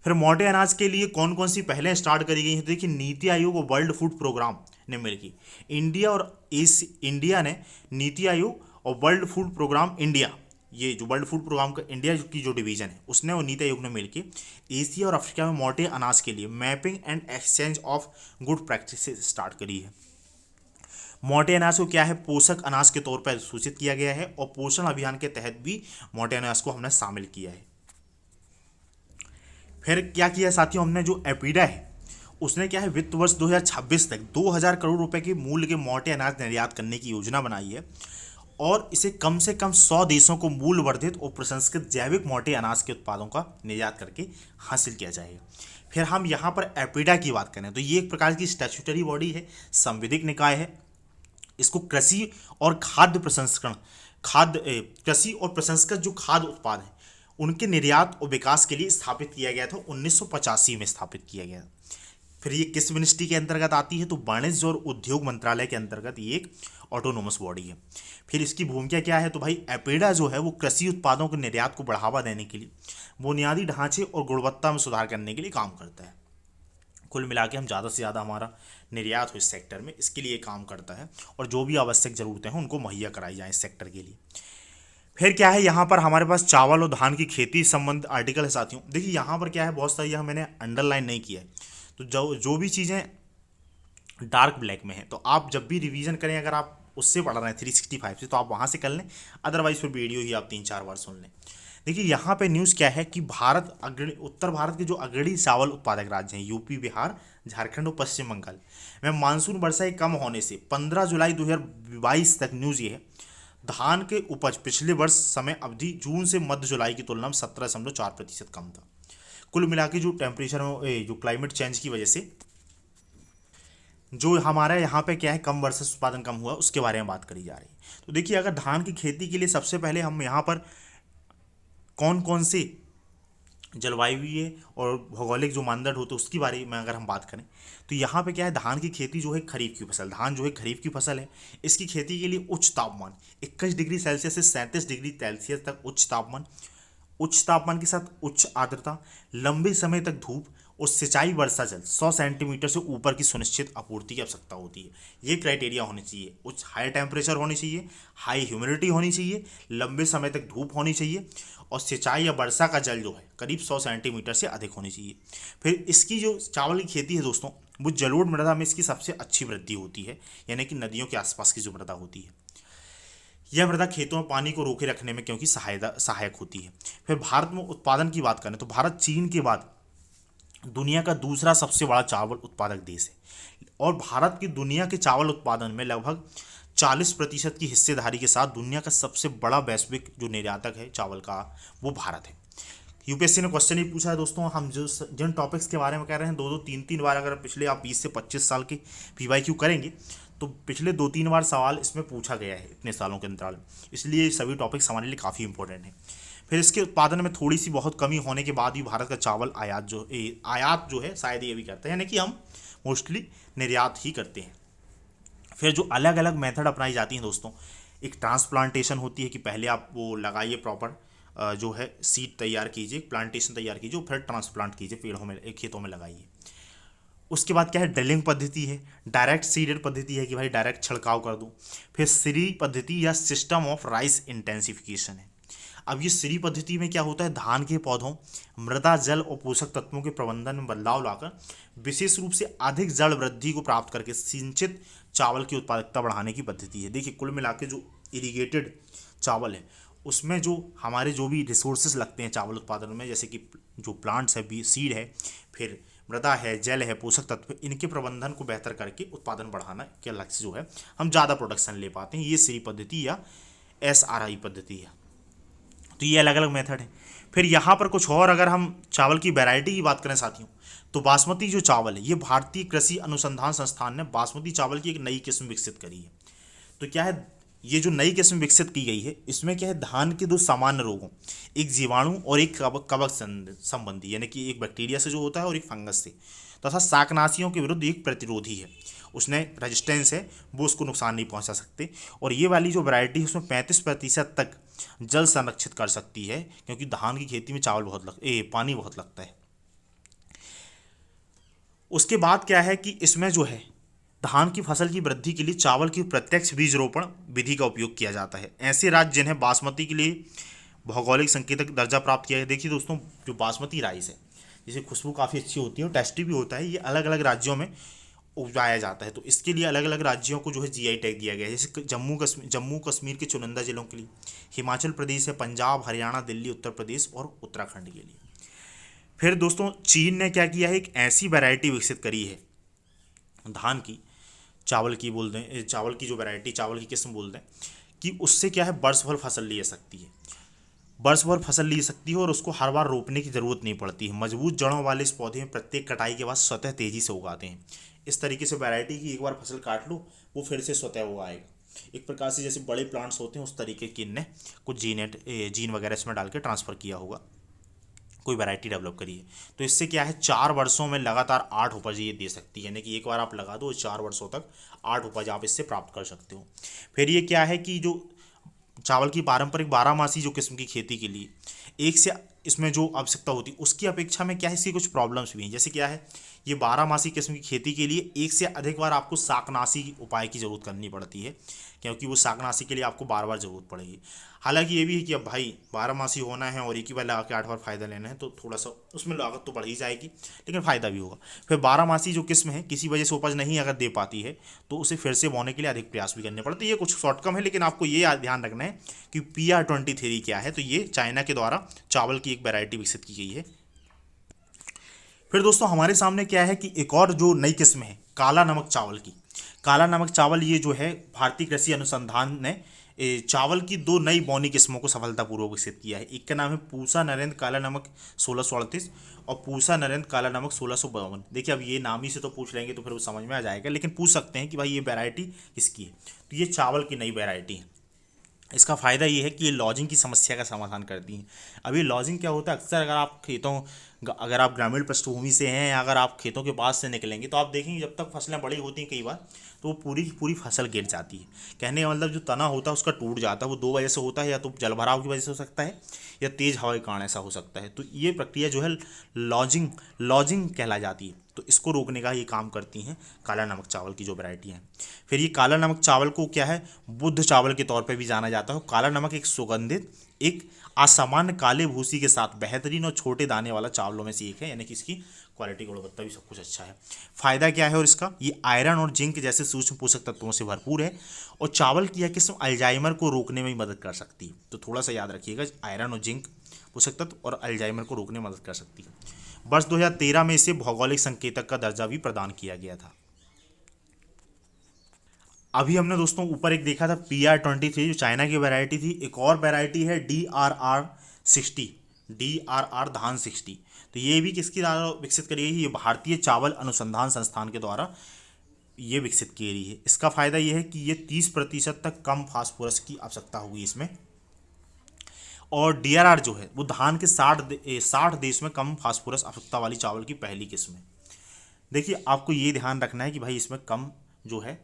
फिर मोटे अनाज के लिए कौन कौन सी पहलें स्टार्ट करी गई हैं? देखिए नीति आयोग और वर्ल्ड फूड प्रोग्राम ने मिलकर इंडिया ने नीति आयोग और वर्ल्ड फूड प्रोग्राम इंडिया, ये जो वर्ल्ड फूड प्रोग्राम का इंडिया की जो डिवीजन है उसने और नीति आयोग ने मिलकर एशिया और अफ्रीका में मोटे अनाज के लिए mapping and exchange of good practices start करी है। मोटे अनाज को क्या है, पोषक अनाज के तौर पर सूचित किया गया है और पोषण अभियान के तहत भी मोटे अनाज को हमने शामिल किया है। फिर क्या किया साथियों, हमने जो एपीडा है उसने क्या है वित्त वर्ष 2026 तक 2000 करोड़ रुपए के मूल्य के मोटे अनाज निर्यात करने की योजना बनाई है और इसे कम से कम 100 देशों को मूल्य वर्धित और प्रसंस्कृत जैविक मोटे अनाज के उत्पादों का निर्यात करके हासिल किया जाएगा। फिर हम यहाँ पर एपीडा की बात करें तो ये एक प्रकार की स्टैट्यूटरी बॉडी है, संवैधानिक निकाय है। इसको कृषि और खाद्य प्रसंस्करण कृषि और प्रसंस्कृत जो खाद्य उत्पाद हैं उनके निर्यात और विकास के लिए स्थापित किया गया था, 1985 में स्थापित किया गया। फिर ये किस मिनिस्ट्री के अंतर्गत आती है, तो वाणिज्य और उद्योग मंत्रालय के अंतर्गत ये एक ऑटोनोमस बॉडी है। फिर इसकी भूमिका क्या है, तो भाई एपेडा जो है वो कृषि उत्पादों के निर्यात को बढ़ावा देने के लिए, बुनियादी ढांचे और गुणवत्ता में सुधार करने के लिए काम करता है। कुल मिला के हम ज़्यादा से ज़्यादा हमारा निर्यात हो इस सेक्टर में, इसके लिए काम करता है और जो भी आवश्यक ज़रूरतें हैं उनको मुहैया कराई जाए इस सेक्टर के लिए। फिर क्या है, यहाँ पर हमारे पास चावल और धान की खेती संबंध आर्टिकल है साथियों। देखिए यहाँ पर क्या है, बहुत सारी यहाँ मैंने अंडरलाइन नहीं किया है, तो जो भी चीज़ें डार्क ब्लैक में हैं तो आप जब भी रिवीजन करें, अगर आप उससे पढ़ रहे हैं 365 से, तो आप वहाँ से कर लें, अदरवाइज फिर वीडियो ही आप 3-4 बार सुन लें। देखिए यहाँ पे न्यूज़ क्या है कि उत्तर भारत के जो अग्रणी चावल उत्पादक राज्य हैं यूपी, बिहार, झारखंड और पश्चिम बंगाल में मानसून वर्षा कम होने से 15 जुलाई 2022 तक न्यूज़ ये है, धान के उपज पिछले वर्ष समय अवधि जून से मध्य जुलाई की तुलना में 17.4% कम था। कुल मिला के जो टेम्परेचर में जो क्लाइमेट चेंज की वजह से जो हमारा यहाँ पे क्या है कम वर्षा उत्पादन कम हुआ, उसके बारे में बात करी जा रही है। तो देखिए अगर धान की खेती के लिए सबसे पहले हम यहाँ पर कौन कौन से जलवायुवीय और भौगोलिक जो मानदंड होते हैं उसके बारे में अगर हम बात करें तो यहाँ पे क्या है, धान की खेती जो है खरीफ की फसल, धान जो है खरीफ की फसल है, इसकी खेती के लिए उच्च तापमान 21 डिग्री सेल्सियस से 37 डिग्री सेल्सियस तक उच्च तापमान के साथ उच्च आर्द्रता, लंबे समय तक धूप और सिंचाई वर्षा जल 100 सेंटीमीटर से ऊपर की सुनिश्चित आपूर्ति की आवश्यकता होती है। ये क्राइटेरिया होनी चाहिए, उच्च हाई टेम्परेचर होनी चाहिए, हाई ह्यूमिडिटी होनी चाहिए, लंबे समय तक धूप होनी चाहिए और सिंचाई या वर्षा का जल जो है करीब 100 सेंटीमीटर से अधिक होनी चाहिए। फिर इसकी जो चावल की खेती है दोस्तों, वो जलोढ़ मृदा में इसकी सबसे अच्छी वृद्धि होती है, यानी कि नदियों के आसपास की जो मृदा होती है, यह मृदा खेतों में पानी को रोके रखने में क्योंकि सहायक होती है। फिर भारत में उत्पादन की बात करें तो भारत चीन के बाद दुनिया का दूसरा सबसे बड़ा चावल उत्पादक देश है और भारत की दुनिया के चावल उत्पादन में लगभग 40% की हिस्सेदारी के साथ दुनिया का सबसे बड़ा वैश्विक जो निर्यातक है चावल का, वो भारत है। यूपीएससी ने क्वेश्चन ही पूछा है दोस्तों, हम जो जिन टॉपिक्स के बारे में कह रहे हैं 2-3 बार, अगर पिछले आप 20 से 25 साल के PYQ करेंगे तो पिछले 2-3 बार सवाल इसमें पूछा गया है इतने सालों के अंतराल में, इसलिए सभी टॉपिक्स हमारे लिए काफ़ी इंपॉर्टेंट हैं। फिर इसके उत्पादन में थोड़ी सी बहुत कमी होने के बाद भी भारत का चावल आयात जो है शायद ये भी करते हैं, यानी कि हम मोस्टली निर्यात ही करते हैं। फिर जो अलग अलग मेथड अपनाई जाती हैं दोस्तों, एक ट्रांसप्लांटेशन होती है कि पहले आप वो लगाइए प्रॉपर जो है सीड तैयार कीजिए, प्लांटेशन तैयार कीजिए, फिर ट्रांसप्लांट कीजिए पेड़ों में, खेतों में लगाइए। उसके बाद क्या है, ड्रिलिंग पद्धति है, डायरेक्ट सीडेड पद्धति है कि भाई डायरेक्ट छिड़काव कर दूँ। फिर श्री पद्धति या सिस्टम ऑफ राइस इंटेंसिफिकेशन है। अब ये श्री पद्धति में क्या होता है, धान के पौधों, मृदा, जल और पोषक तत्वों के प्रबंधन में बदलाव लाकर विशेष रूप से अधिक जड़ वृद्धि को प्राप्त करके सिंचित चावल की उत्पादकता बढ़ाने की पद्धति है। देखिए कुल मिला के जो इरीगेटेड चावल है उसमें जो हमारे जो भी रिसोर्सेज लगते हैं चावल उत्पादन में, जैसे कि जो प्लांट्स है, भी सीड है, फिर मृदा है, जल है, पोषक तत्व, इनके प्रबंधन को बेहतर करके उत्पादन बढ़ाना के लक्ष्य जो है हम ज़्यादा प्रोडक्शन ले पाते हैं, ये श्री पद्धति या SRI पद्धति है। तो ये अलग अलग मेथड है। फिर यहाँ पर कुछ और अगर हम चावल की वैरायटी की बात करें साथियों, तो बासमती जो चावल है, ये भारतीय कृषि अनुसंधान संस्थान ने बासमती चावल की एक नई किस्म विकसित करी है। तो क्या है, ये जो नई किस्म विकसित की गई है इसमें क्या है, धान के 2 सामान्य रोगों, एक जीवाणु और एक कवक संबंधी, यानी कि एक बैक्टीरिया से जो होता है और एक फंगस से, तथा शाकनाशियों के विरुद्ध एक प्रतिरोधी है, उसने रेजिस्टेंस है, वो उसको नुकसान नहीं पहुंचा सकते। और ये वाली जो वैरायटी है उसमें 35% तक जल संरक्षित कर सकती है, क्योंकि धान की खेती में पानी बहुत लगता है। उसके बाद क्या है कि इसमें जो है धान की फसल की वृद्धि के लिए चावल की प्रत्यक्ष बीज रोपण विधि का उपयोग किया जाता है। ऐसे राज्य जिन्हें बासमती के लिए भौगोलिक संकेतक दर्जा प्राप्त किया है। देखिए दोस्तों, जो बासमती राइस है, जिसकी खुशबू काफ़ी अच्छी होती है और टेस्टी भी होता है, ये अलग अलग राज्यों में उगाया जाता है। तो इसके लिए अलग अलग राज्यों को जो है जीआई टैग दिया गया है। जैसे जम्मू कश्मीर के चुनिंदा जिलों के लिए, हिमाचल प्रदेश है, पंजाब, हरियाणा, दिल्ली, उत्तर प्रदेश और उत्तराखंड के लिए। फिर दोस्तों चीन ने क्या किया है, एक ऐसी वैरायटी विकसित करी है धान की, चावल की बोल दें, चावल की जो वैरायटी, चावल की किस्म बोल दें, कि उससे क्या है वर्ष भर फसल ले सकती है, वर्ष भर फसल ली सकती है और उसको हर बार रोपने की ज़रूरत नहीं पड़ती है। मजबूत जड़ों वाले इस पौधे में प्रत्येक कटाई के बाद स्वतः तेज़ी से उगाते हैं। इस तरीके से वैरायटी की एक बार फसल काट लो, वो फिर से स्वतः उगाएगा। एक प्रकार से जैसे बड़े प्लांट्स होते हैं उस तरीके की इनने कुछ जीन वगैरह इसमें डाल के ट्रांसफ़र किया होगा, कोई वैरायटी डेवलप करी है। तो इससे क्या है, 4 वर्षों में लगातार 8 उपज ये दे सकती है, यानी कि एक बार आप लगा दो 4 वर्षों तक 8 उपज आप इससे प्राप्त कर सकते हो। फिर ये क्या है कि जो चावल की पारंपरिक बारहमासी जो किस्म की खेती के लिए एक से इसमें जो आवश्यकता होती है उसकी अपेक्षा में क्या है, इसकी कुछ प्रॉब्लम्स भी हैं। जैसे क्या है, ये बारहमासी किस्म की खेती के लिए एक से अधिक बार आपको शाकनाशी उपाय की ज़रूरत करनी पड़ती है, क्योंकि वो शाकनाशी के लिए आपको बार बार ज़रूरत पड़ेगी। हालांकि ये भी है कि अब भाई बारहमासी होना है और एक ही बार लगा के 8 बार फ़ायदा लेना है, तो थोड़ा सा उसमें लागत तो बढ़ ही जाएगी, लेकिन फ़ायदा भी होगा। फिर बारहमासी जो किस्म है किसी वजह से उपज नहीं अगर दे पाती है तो उसे फिर से बोने के लिए अधिक प्रयास भी करने पड़ते हैं। ये कुछ शॉर्टकम है, लेकिन आपको ये ध्यान रखना है कि PR23 क्या है। तो ये चाइना के द्वारा चावल की एक वैरायटी विकसित की गई है। फिर दोस्तों हमारे सामने क्या है कि एक और जो नई किस्म है काला नमक चावल की। काला नमक चावल ये जो है भारतीय कृषि अनुसंधान ने चावल की 2 नई बौनी किस्मों को सफलतापूर्वक विकसित किया है। एक का नाम है पूसा नरेंद्र काला नमक 1638 और पूसा नरेंद्र काला नमक 1652। देखिए अब ये नाम ही से तो पूछ लेंगे तो फिर वो समझ में आ जाएगा, लेकिन पूछ सकते हैं कि भाई ये वैरायटी किसकी है। तो ये चावल की नई वैरायटी है। इसका फ़ायदा ये है कि ये लॉजिंग की समस्या का समाधान करती हैं। अभी लॉजिंग क्या होता है, अक्सर अगर आप ग्रामीण पृष्ठभूमि से हैं या अगर आप खेतों के पास से निकलेंगे तो आप देखेंगे जब तक फसलें बड़ी होती हैं कई बार तो वो पूरी की पूरी फसल गिर जाती है। कहने का मतलब जो तना होता है उसका टूट जाता है। वो 2 वजह से होता है, या तो जलभराव की वजह से हो सकता है या तेज़ हवा के कारण ऐसा हो सकता है। तो ये प्रक्रिया जो है लॉजिंग लॉजिंग कहला जाती है। तो इसको रोकने का ये काम करती हैं काला नमक चावल की जो वैरायटी हैं। फिर ये काला नमक चावल को क्या है, बुद्ध चावल के तौर पे भी जाना जाता है। काला नमक एक सुगंधित, एक असामान्य काले भूसी के साथ बेहतरीन और छोटे दाने वाला चावलों में से एक है, यानी कि इसकी क्वालिटी गुणवत्ता भी सब कुछ अच्छा है। फायदा क्या है और इसका, ये आयरन और जिंक जैसे सूक्ष्म पोषक तत्वों से भरपूर है और चावल की यह किस्म अल्जाइमर को रोकने में मदद कर सकती है। तो थोड़ा सा याद रखिएगा, आयरन और जिंक पोषक तत्व और अल्जाइमर को रोकने में मदद कर सकती है। वर्ष 2013 में इसे भौगोलिक संकेतक का दर्जा भी प्रदान किया गया था। अभी हमने दोस्तों ऊपर एक देखा था PR23 जो चाइना की वैरायटी थी। एक और वैरायटी है DRR60, DRR धान 60। तो ये भी किसके द्वारा विकसित करी गई है, ये भारतीय चावल अनुसंधान संस्थान के द्वारा ये विकसित की गई है। इसका फायदा ये है कि ये 30% तक कम फास्फोरस की आवश्यकता होगी इसमें। और DRR जो है वो धान के 60 देश में कम फास्फोरस आवश्यकता वाली चावल की पहली किस्म है। देखिए आपको ये ध्यान रखना है कि भाई इसमें कम जो है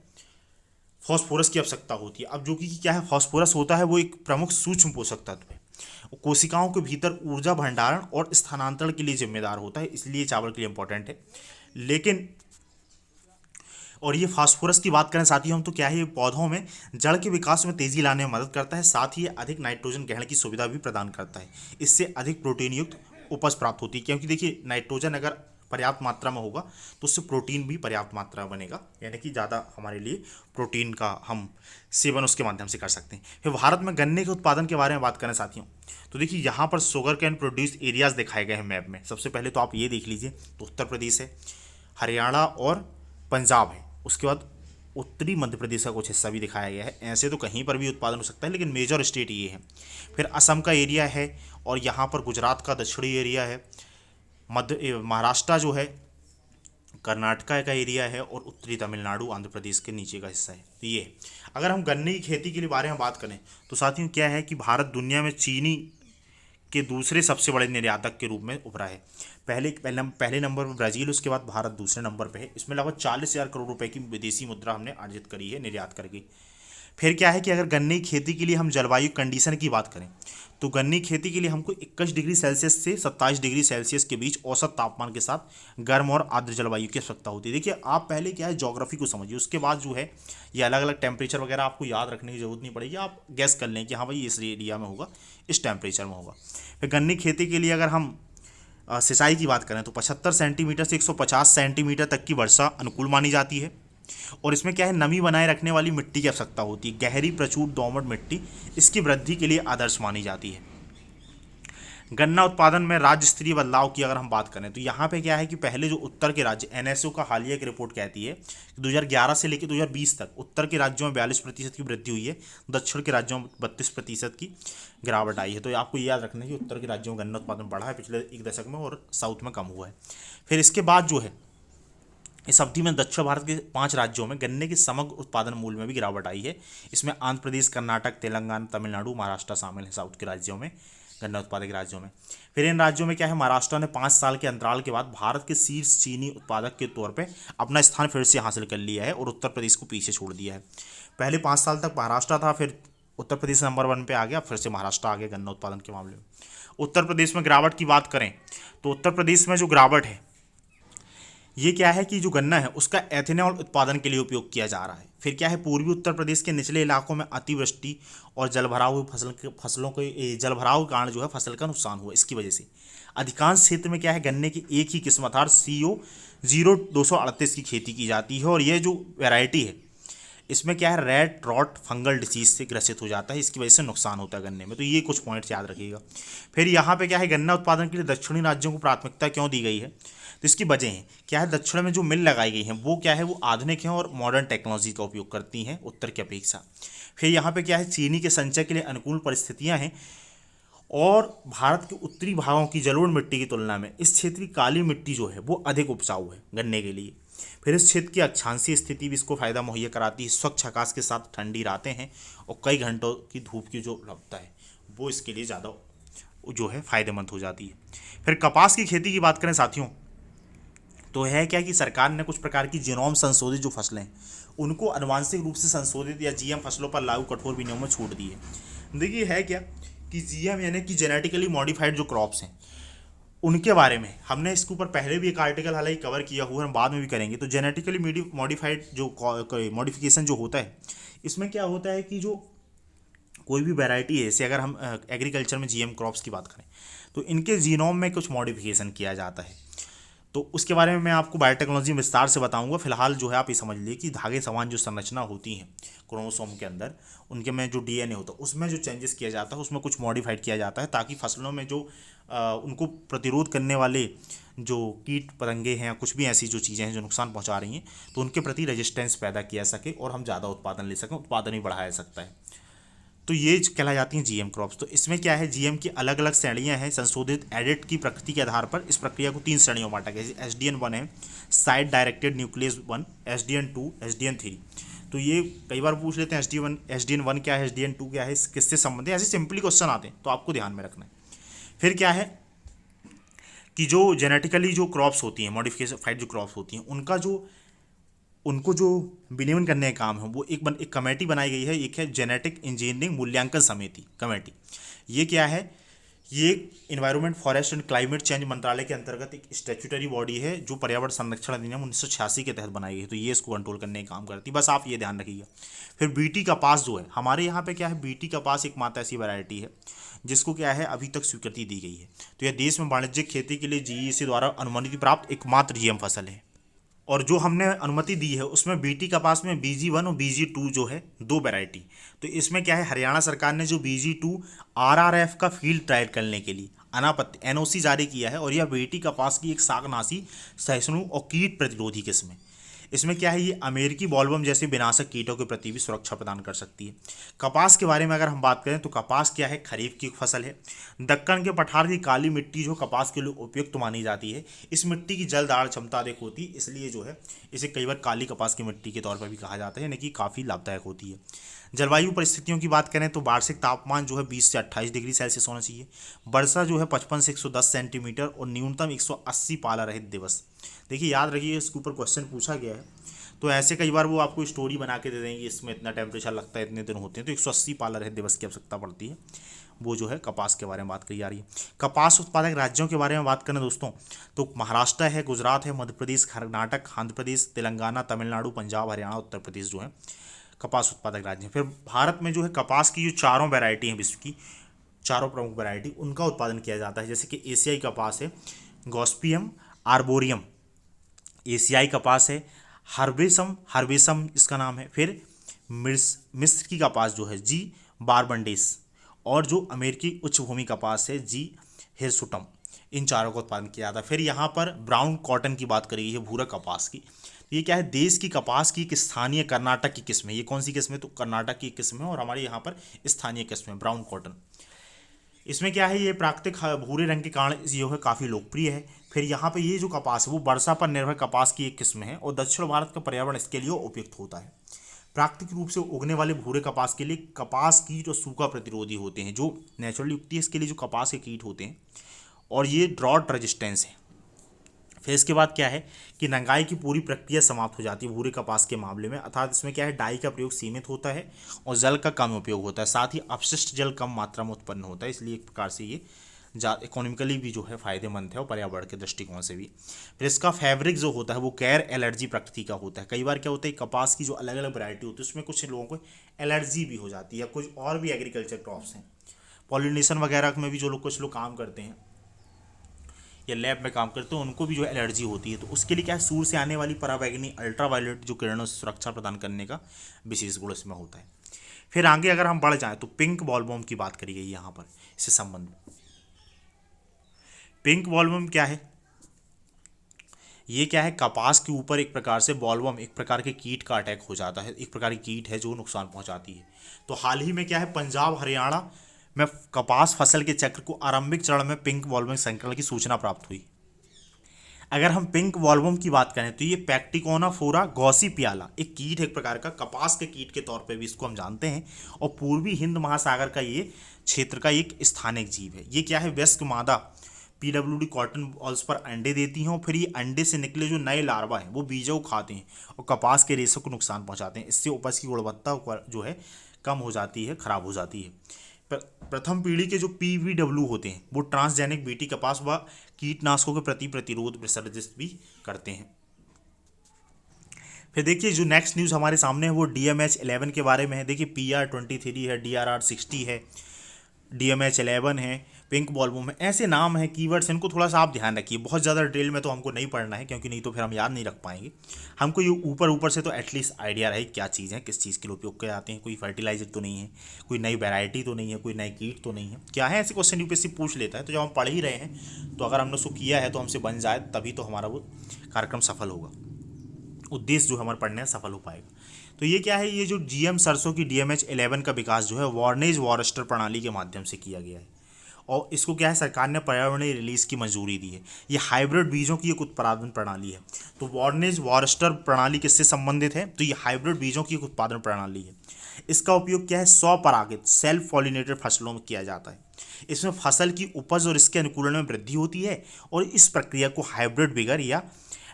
फॉस्फोरस की आवश्यकता होती है। अब जो कि क्या है, फॉस्फोरस होता है वो एक प्रमुख सूक्ष्म पोषक तत्व है, कोशिकाओं के भीतर ऊर्जा भंडारण और स्थानांतरण के लिए जिम्मेदार होता है, इसलिए चावल के लिए इंपॉर्टेंट है। लेकिन और ये फास्फोरस की बात करें साथियों हम, तो क्या है ये पौधों में जड़ के विकास में तेजी लाने में मदद करता है। साथ ही ये अधिक नाइट्रोजन ग्रहण की सुविधा भी प्रदान करता है। इससे अधिक प्रोटीन युक्त उपज प्राप्त होती है, क्योंकि देखिए नाइट्रोजन अगर पर्याप्त मात्रा में होगा तो उससे प्रोटीन भी पर्याप्त मात्रा में बनेगा, यानी कि ज़्यादा हमारे लिए प्रोटीन का हम सेवन उसके माध्यम से कर सकते हैं। फिर भारत में गन्ने के उत्पादन के बारे में बात करें साथियों, तो देखिए यहाँ पर शुगर कैन प्रोड्यूस एरियाज दिखाए गए हैं मैप में। सबसे पहले तो आप ये देख लीजिए, तो उत्तर प्रदेश है, हरियाणा और पंजाब है। उसके बाद उत्तरी मध्य प्रदेश का कुछ हिस्सा भी दिखाया गया है। ऐसे तो कहीं पर भी उत्पादन हो सकता है, लेकिन मेजर स्टेट ये है। फिर असम का एरिया है और यहाँ पर गुजरात का दक्षिणी एरिया है, महाराष्ट्र जो है, कर्नाटका का एरिया है और उत्तरी तमिलनाडु आंध्र प्रदेश के नीचे का हिस्सा है। तो ये अगर हम गन्ने की खेती के लिए बारे में बात करें तो साथियों क्या है कि भारत दुनिया में चीनी के दूसरे सबसे बड़े निर्यातक के रूप में उभरा है। पहले नंबर पर ब्राज़ील, उसके बाद भारत दूसरे नंबर पे है। इसमें लगभग 40,000 करोड़ रुपए की विदेशी मुद्रा हमने अर्जित करी है निर्यात करके। फिर क्या है कि अगर गन्ने की खेती के लिए हम जलवायु कंडीशन की बात करें तो गन्ने की खेती के लिए हमको 21 डिग्री सेल्सियस से 27 डिग्री सेल्सियस के बीच औसत तापमान के साथ गर्म और आर्द्र जलवायु की आवश्यकता होती है। देखिए आप पहले क्या है ज्योग्राफी को समझिए, उसके बाद जो है ये अलग अलग टेम्परेचर वगैरह आपको याद रखने की जरूरत नहीं पड़ेगी, आप गैस कर लें कि हाँ भाई इस एरिया में होगा, इस टेम्परेचर में होगा। फिर गन्ने की खेती के लिए अगर हम सिंचाई की बात करें तो 75 सेंटीमीटर से 150 सेंटीमीटर तक की वर्षा अनुकूल मानी जाती है। और इसमें क्या है नमी बनाए रखने वाली मिट्टी की आवश्यकता होती है। गहरी प्रचुर दोमट मिट्टी इसकी वृद्धि के लिए आदर्श मानी जाती है। गन्ना उत्पादन में राज्य स्तरीय बदलाव की अगर हम बात करें तो यहाँ पे क्या है कि पहले जो उत्तर के राज्य, एनएसओ का हालिया की रिपोर्ट कहती है कि 2011 से लेकर 2020 तक उत्तर के राज्यों में 42% की वृद्धि हुई है, दक्षिण के राज्यों में 32% की गिरावट आई है। तो आपको ये याद रखना है कि उत्तर के राज्यों में गन्ना उत्पादन बढ़ा है पिछले एक दशक में और साउथ में कम हुआ है। फिर इसके बाद जो है इस अवधि में दक्षिण भारत के 5 राज्यों में गन्ने के समग्र उत्पादन मूल्य में भी गिरावट आई है। इसमें आंध्र प्रदेश, कर्नाटक, तेलंगाना, तमिलनाडु, महाराष्ट्र शामिल है साउथ के राज्यों में, गन्ना उत्पादक राज्यों में। फिर इन राज्यों में क्या है महाराष्ट्र ने 5 साल के अंतराल के बाद भारत के शीर्ष चीनी उत्पादक के तौर पे अपना स्थान फिर से हासिल कर लिया है और उत्तर प्रदेश को पीछे छोड़ दिया है। पहले 5 साल तक महाराष्ट्र था, फिर उत्तर प्रदेश नंबर 1 पे आ गया, फिर से महाराष्ट्र आ गया गन्ना उत्पादन के मामले में। उत्तर प्रदेश में गिरावट की बात करें तो उत्तर प्रदेश में जो गिरावट है ये क्या है कि जो गन्ना है उसका एथेनॉल उत्पादन के लिए उपयोग किया जा रहा है। फिर क्या है पूर्वी उत्तर प्रदेश के निचले इलाकों में अतिवृष्टि और जलभराव हुई फसलों के जलभराव के कारण जो है फसल का नुकसान हुआ। इसकी वजह से अधिकांश क्षेत्र में क्या है गन्ने की एक ही किस्म अर्थात CO0238 की खेती की जाती है और यह जो वैरायटी है इसमें क्या है रेड रॉट फंगल डिसीज से ग्रसित हो जाता है, इसकी वजह से नुकसान होता है गन्ने में। तो ये कुछ पॉइंट्स याद रखिएगा। फिर यहाँ पे क्या है गन्ना उत्पादन के लिए दक्षिणी राज्यों को प्राथमिकता क्यों दी गई है तो इसकी वजह है क्या है दक्षिण में जो मिल लगाई गई हैं वो क्या है वो आधुनिक हैं और मॉडर्न टेक्नोलॉजी का उपयोग करती हैं उत्तर की अपेक्षा। फिर यहाँ पे क्या है चीनी के संचय के लिए अनुकूल परिस्थितियाँ हैं और भारत के उत्तरी भागों की जलोढ़ मिट्टी की तुलना में इस क्षेत्र की काली मिट्टी जो है वो अधिक उपजाऊ है गन्ने के लिए। फिर इस क्षेत्र की अक्षांशीय स्थिति भी इसको फायदा मुहैया कराती है। स्वच्छ आकाश के साथ ठंडी रातें हैं और कई घंटों की धूप की जो उपलब्धता है वो इसके लिए ज़्यादा जो है फायदेमंद हो जाती है। फिर कपास की खेती की बात करें साथियों तो है क्या कि सरकार ने कुछ प्रकार की जीनोम संशोधित जो फसलें हैं उनको आनुवांशिक रूप से संशोधित या जीएम फसलों पर लागू कठोर विनियमों में छूट दी है। देखिए है क्या कि जीएम यानी कि जेनेटिकली मॉडिफाइड जो क्रॉप्स हैं उनके बारे में हमने इसके ऊपर पहले भी एक आर्टिकल हालांकि कवर किया हुआ है, हम बाद में भी करेंगे। तो जेनेटिकली मॉडिफाइड जो मॉडिफिकेशन जो होता है इसमें क्या होता है कि जो कोई भी वैरायटी है जैसे अगर हम एग्रीकल्चर में जीएम क्रॉप्स की बात करें तो इनके जीनोम में कुछ मॉडिफिकेशन किया जाता है। तो उसके बारे में मैं आपको बायोटेक्नोलॉजी में विस्तार से बताऊंगा। फिलहाल जो है आप ये समझ लीजिए कि धागे समान जो संरचना होती है क्रोमोसोम के अंदर उनके में जो डीएनए होता है उसमें जो चेंजेस किया जाता है उसमें कुछ मॉडिफाइड किया जाता है ताकि फसलों में जो उनको प्रतिरोध करने वाले जो कीट पतंगे हैं या कुछ भी ऐसी जो चीज़ें हैं जो नुकसान पहुंचा रही हैं तो उनके प्रति रेजिस्टेंस पैदा किया सके और हम ज़्यादा उत्पादन ले सकें, उत्पादन भी बढ़ाया जा सकता है। तो ये कहला जाती हैं जीएम क्रॉप्स। तो इसमें क्या है जीएम की अलग अलग श्रेणियां हैं संशोधित एडिट की प्रकृति के आधार पर इस प्रक्रिया को 3 श्रेणियों में बांटा गया। SDN1 है side directed nucleus 1, SDN2, SDN3। तो ये कई बार पूछ लेते हैं SDN1 क्या है, SDN2 क्या है, किससे संबंधित, ऐसे सिंपली क्वेश्चन आते हैं तो आपको ध्यान में रखना है। फिर क्या है कि जो जेनेटिकली जो क्रॉप्स होती हैं मॉडिफाइड जो क्रॉप्स होती हैं उनको जो विनियमन करने का काम है वो एक कमेटी बनाई गई है। एक है जेनेटिक इंजीनियरिंग मूल्यांकन समिति कमेटी। ये क्या है ये environment forest and climate change मंत्रालय के अंतर्गत एक स्टैट्यूटरी बॉडी है जो पर्यावरण संरक्षण अधिनियम 1986 के तहत बनाई गई है। तो ये इसको कंट्रोल करने का काम करती है, बस आप ये ध्यान रखिएगा। फिर बीटी कपास जो है हमारे यहाँ पे क्या है बीटी कपास एक मात्र ऐसी वैरायटी है जिसको क्या है अभी तक स्वीकृति दी गई है। तो यह देश में वाणिज्यिक खेती के लिए GEC द्वारा अनुमति प्राप्त एकमात्र जीएम फसल है। और जो हमने अनुमति दी है उसमें बीटी कपास में BG1 और BG2 जो है 2 वैरायटी। तो इसमें क्या है हरियाणा सरकार ने जो BG2 RRF का फील्ड ट्रायल करने के लिए अनापत्ति NOC जारी किया है और यह बीटी कपास की एक शाकनाशी सहिष्णु और कीट प्रतिरोधी किस्म है। इसमें क्या है ये अमेरिकी बॉलवर्म जैसे विनाशक कीटों के प्रति भी सुरक्षा प्रदान कर सकती है। कपास के बारे में अगर हम बात करें तो कपास क्या है खरीफ की फसल है। दक्कन के पठार की काली मिट्टी जो कपास के लिए उपयुक्त मानी जाती है। इस मिट्टी की जल धारण क्षमता अधिक होती है इसलिए जो है इसे कई बार काली कपास की मिट्टी के तौर पर भी कहा जाता है यानी कि काफ़ी लाभदायक होती है। जलवायु परिस्थितियों की बात करें तो वार्षिक तापमान जो है 20 से 28 डिग्री सेल्सियस होना चाहिए। वर्षा जो है 55 से 110 सेंटीमीटर और न्यूनतम 180 पाला रहित दिवस। देखिए याद रखिए इसके ऊपर क्वेश्चन पूछा गया है तो ऐसे कई बार वो आपको स्टोरी बना के दे देंगे, इसमें इतना टेम्परेचर लगता है, इतने दिन होते हैं, तो 180 पाला रहित दिवस की आवश्यकता पड़ती है। वो जो है कपास के बारे में बात करी जा रही है। कपास उत्पादक राज्यों के बारे में बात करें दोस्तों, तो महाराष्ट्र है, गुजरात है, मध्य प्रदेश, कर्नाटक, आंध्र प्रदेश, तेलंगाना, तमिलनाडु, पंजाब, हरियाणा, उत्तर प्रदेश जो है कपास उत्पादक राज्य हैं। फिर भारत में जो है कपास की जो चारों वैरायटी हैं विश्व की, चारों प्रमुख वैरायटी, उनका उत्पादन किया जाता है। जैसे कि एशियाई कपास है गॉस्पियम आर्बोरियम, एशियाई कपास है, हर्बेसम हर्बेसम इसका नाम है। फिर मिस्र की कपास जो है जी बारबंडेस, और जो अमेरिकी उच्च भूमि कपास है जी हिरसुटम, इन चारों का उत्पादन किया जाता है। फिर यहाँ पर ब्राउन कॉटन की बात करी गई है, भूरा कपास की। ये क्या है, देश की कपास की एक स्थानीय कर्नाटक की किस्म है। ये कौन सी किस्म है, तो कर्नाटक की किस्म है, और हमारे यहाँ पर स्थानीय किस्म है ब्राउन कॉटन। इसमें क्या है, ये प्राकृतिक भूरे रंग के कारण जो है काफ़ी लोकप्रिय है। फिर यहाँ पे ये जो कपास है वो वर्षा पर निर्भर कपास की एक किस्म है, और दक्षिण भारत का पर्यावरण इसके लिए उपयुक्त होता है। प्राकृतिक रूप से उगने वाले भूरे कपास के लिए कपास कीट और सूखा प्रतिरोधी होते हैं, जो नेचुरली उगती है इसके लिए जो कपास के कीट होते हैं, और ये ड्रॉट रेजिस्टेंस है। फिर इसके बाद क्या है कि नंगाई की पूरी प्रक्रिया समाप्त हो जाती है भूरे कपास के मामले में, अर्थात इसमें क्या है, डाई का प्रयोग सीमित होता है और जल का कम उपयोग होता है, साथ ही अपशिष्ट जल कम मात्रा में उत्पन्न होता है, इसलिए एक प्रकार से ये इकोनॉमिकली भी जो है फायदेमंद है और पर्यावरण के दृष्टिकोण से भी। फिर इसका फैब्रिक जो होता है वो गैर एलर्जी प्रकृति का होता है। कई बार क्या होता है, कपास की जो अलग अलग वैरायटी होती है उसमें कुछ लोगों को एलर्जी भी हो जाती है, या कुछ और भी एग्रीकल्चर क्रॉप्स हैं, पॉलिनेशन वगैरह में भी जो लोग कुछ लोग काम करते हैं या लैब में काम करते हैं, उनको भी जो है एलर्जी होती है। तो उसके लिए क्या है, सूर्य से आने वाली पराबैंगनी अल्ट्रावायलेट जो किरणों से सुरक्षा प्रदान करने का विशेष गुण इसमें होता है। फिर आगे अगर हम बढ़ जाएं तो पिंक बॉलवर्म की बात करी गई है यहाँ पर इससे संबंध में। पिंक बॉलवर्म क्या है, ये क्या है, कपास के ऊपर एक प्रकार से बॉलवर्म, एक प्रकार के कीट का अटैक हो जाता है, एक प्रकार की कीट है जो नुकसान पहुंचाती है। तो हाल ही में क्या है, पंजाब हरियाणा में कपास फसल के चक्र को आरंभिक चरण में पिंक बॉलवर्म संक्रमण की सूचना प्राप्त हुई। अगर हम पिंक बॉलवर्म की बात करें तो ये पैक्टिकोनाफोरा गॉसिपियाला एक कीट है, एक प्रकार का कपास के कीट के तौर पे भी इसको हम जानते हैं, और पूर्वी हिंद महासागर का ये क्षेत्र का एक स्थानिक जीव है। ये क्या है, वयस्क मादा पीडब्ल्यूडी कॉटन बॉल्स पर अंडे देती हैं, और फिर ये अंडे से निकले जो नए लार्वा हैं वो बीजों को खाते हैं और कपास के रेशों को नुकसान पहुंचाते हैं। इससे उपज की गुणवत्ता जो है कम हो जाती है, खराब हो जाती है। प्रथम पीढ़ी के जो पीवीडब्ल्यू होते हैं वो ट्रांसजेनिक बीटी कपास व कीटनाशकों के प्रति प्रतिरोध विसर्जित भी करते हैं। फिर देखिए जो नेक्स्ट न्यूज़ हमारे सामने है वो DMH11 के बारे में है। देखिए PR23 है, DRR60 है, DMH11 है, पिंक बॉलवर्म है, ऐसे नाम है, कीवर्ड्स, इनको थोड़ा सा आप ध्यान रखिए। बहुत ज़्यादा डिटेल में तो हमको नहीं पढ़ना है, क्योंकि नहीं तो फिर हम याद नहीं रख पाएंगे। हमको ये ऊपर ऊपर से तो एटलीस्ट आइडिया रहे क्या चीज़ है, किस चीज़ के लिए उपयोग किए जाते हैं, कोई फर्टिलाइजर तो नहीं है, कोई नई वैरायटी तो नहीं है, कोई नई कीट तो नहीं है, क्या है, ऐसे क्वेश्चन यूपीएससी पूछ लेता है। तो जब हम पढ़ ही रहे हैं तो अगर हमने उसको किया है तो हमसे बन जाए, तभी तो हमारा वो कार्यक्रम सफल होगा, उद्देश्य जो हमारे पढ़ने सफल हो पाएगा। तो ये क्या है, ये जो GM सरसों की DMH11 का विकास जो है वार्नेज वॉरेस्टर प्रणाली के माध्यम से किया गया है, और इसको क्या है, सरकार ने पर्यावरणीय रिलीज की मंजूरी दी है। ये हाइब्रिड बीजों की एक उत्पादन प्रणाली है। तो वार्नेज वॉरेस्टर प्रणाली किससे संबंधित है, तो ये हाइब्रिड बीजों की एक उत्पादन प्रणाली है। इसका उपयोग क्या है, स्वपरागित सेल्फ पॉलिनेटेड फसलों में किया जाता है। इसमें फसल की उपज और इसके अनुकूलन में वृद्धि होती है, और इस प्रक्रिया को हाइब्रिड विगर या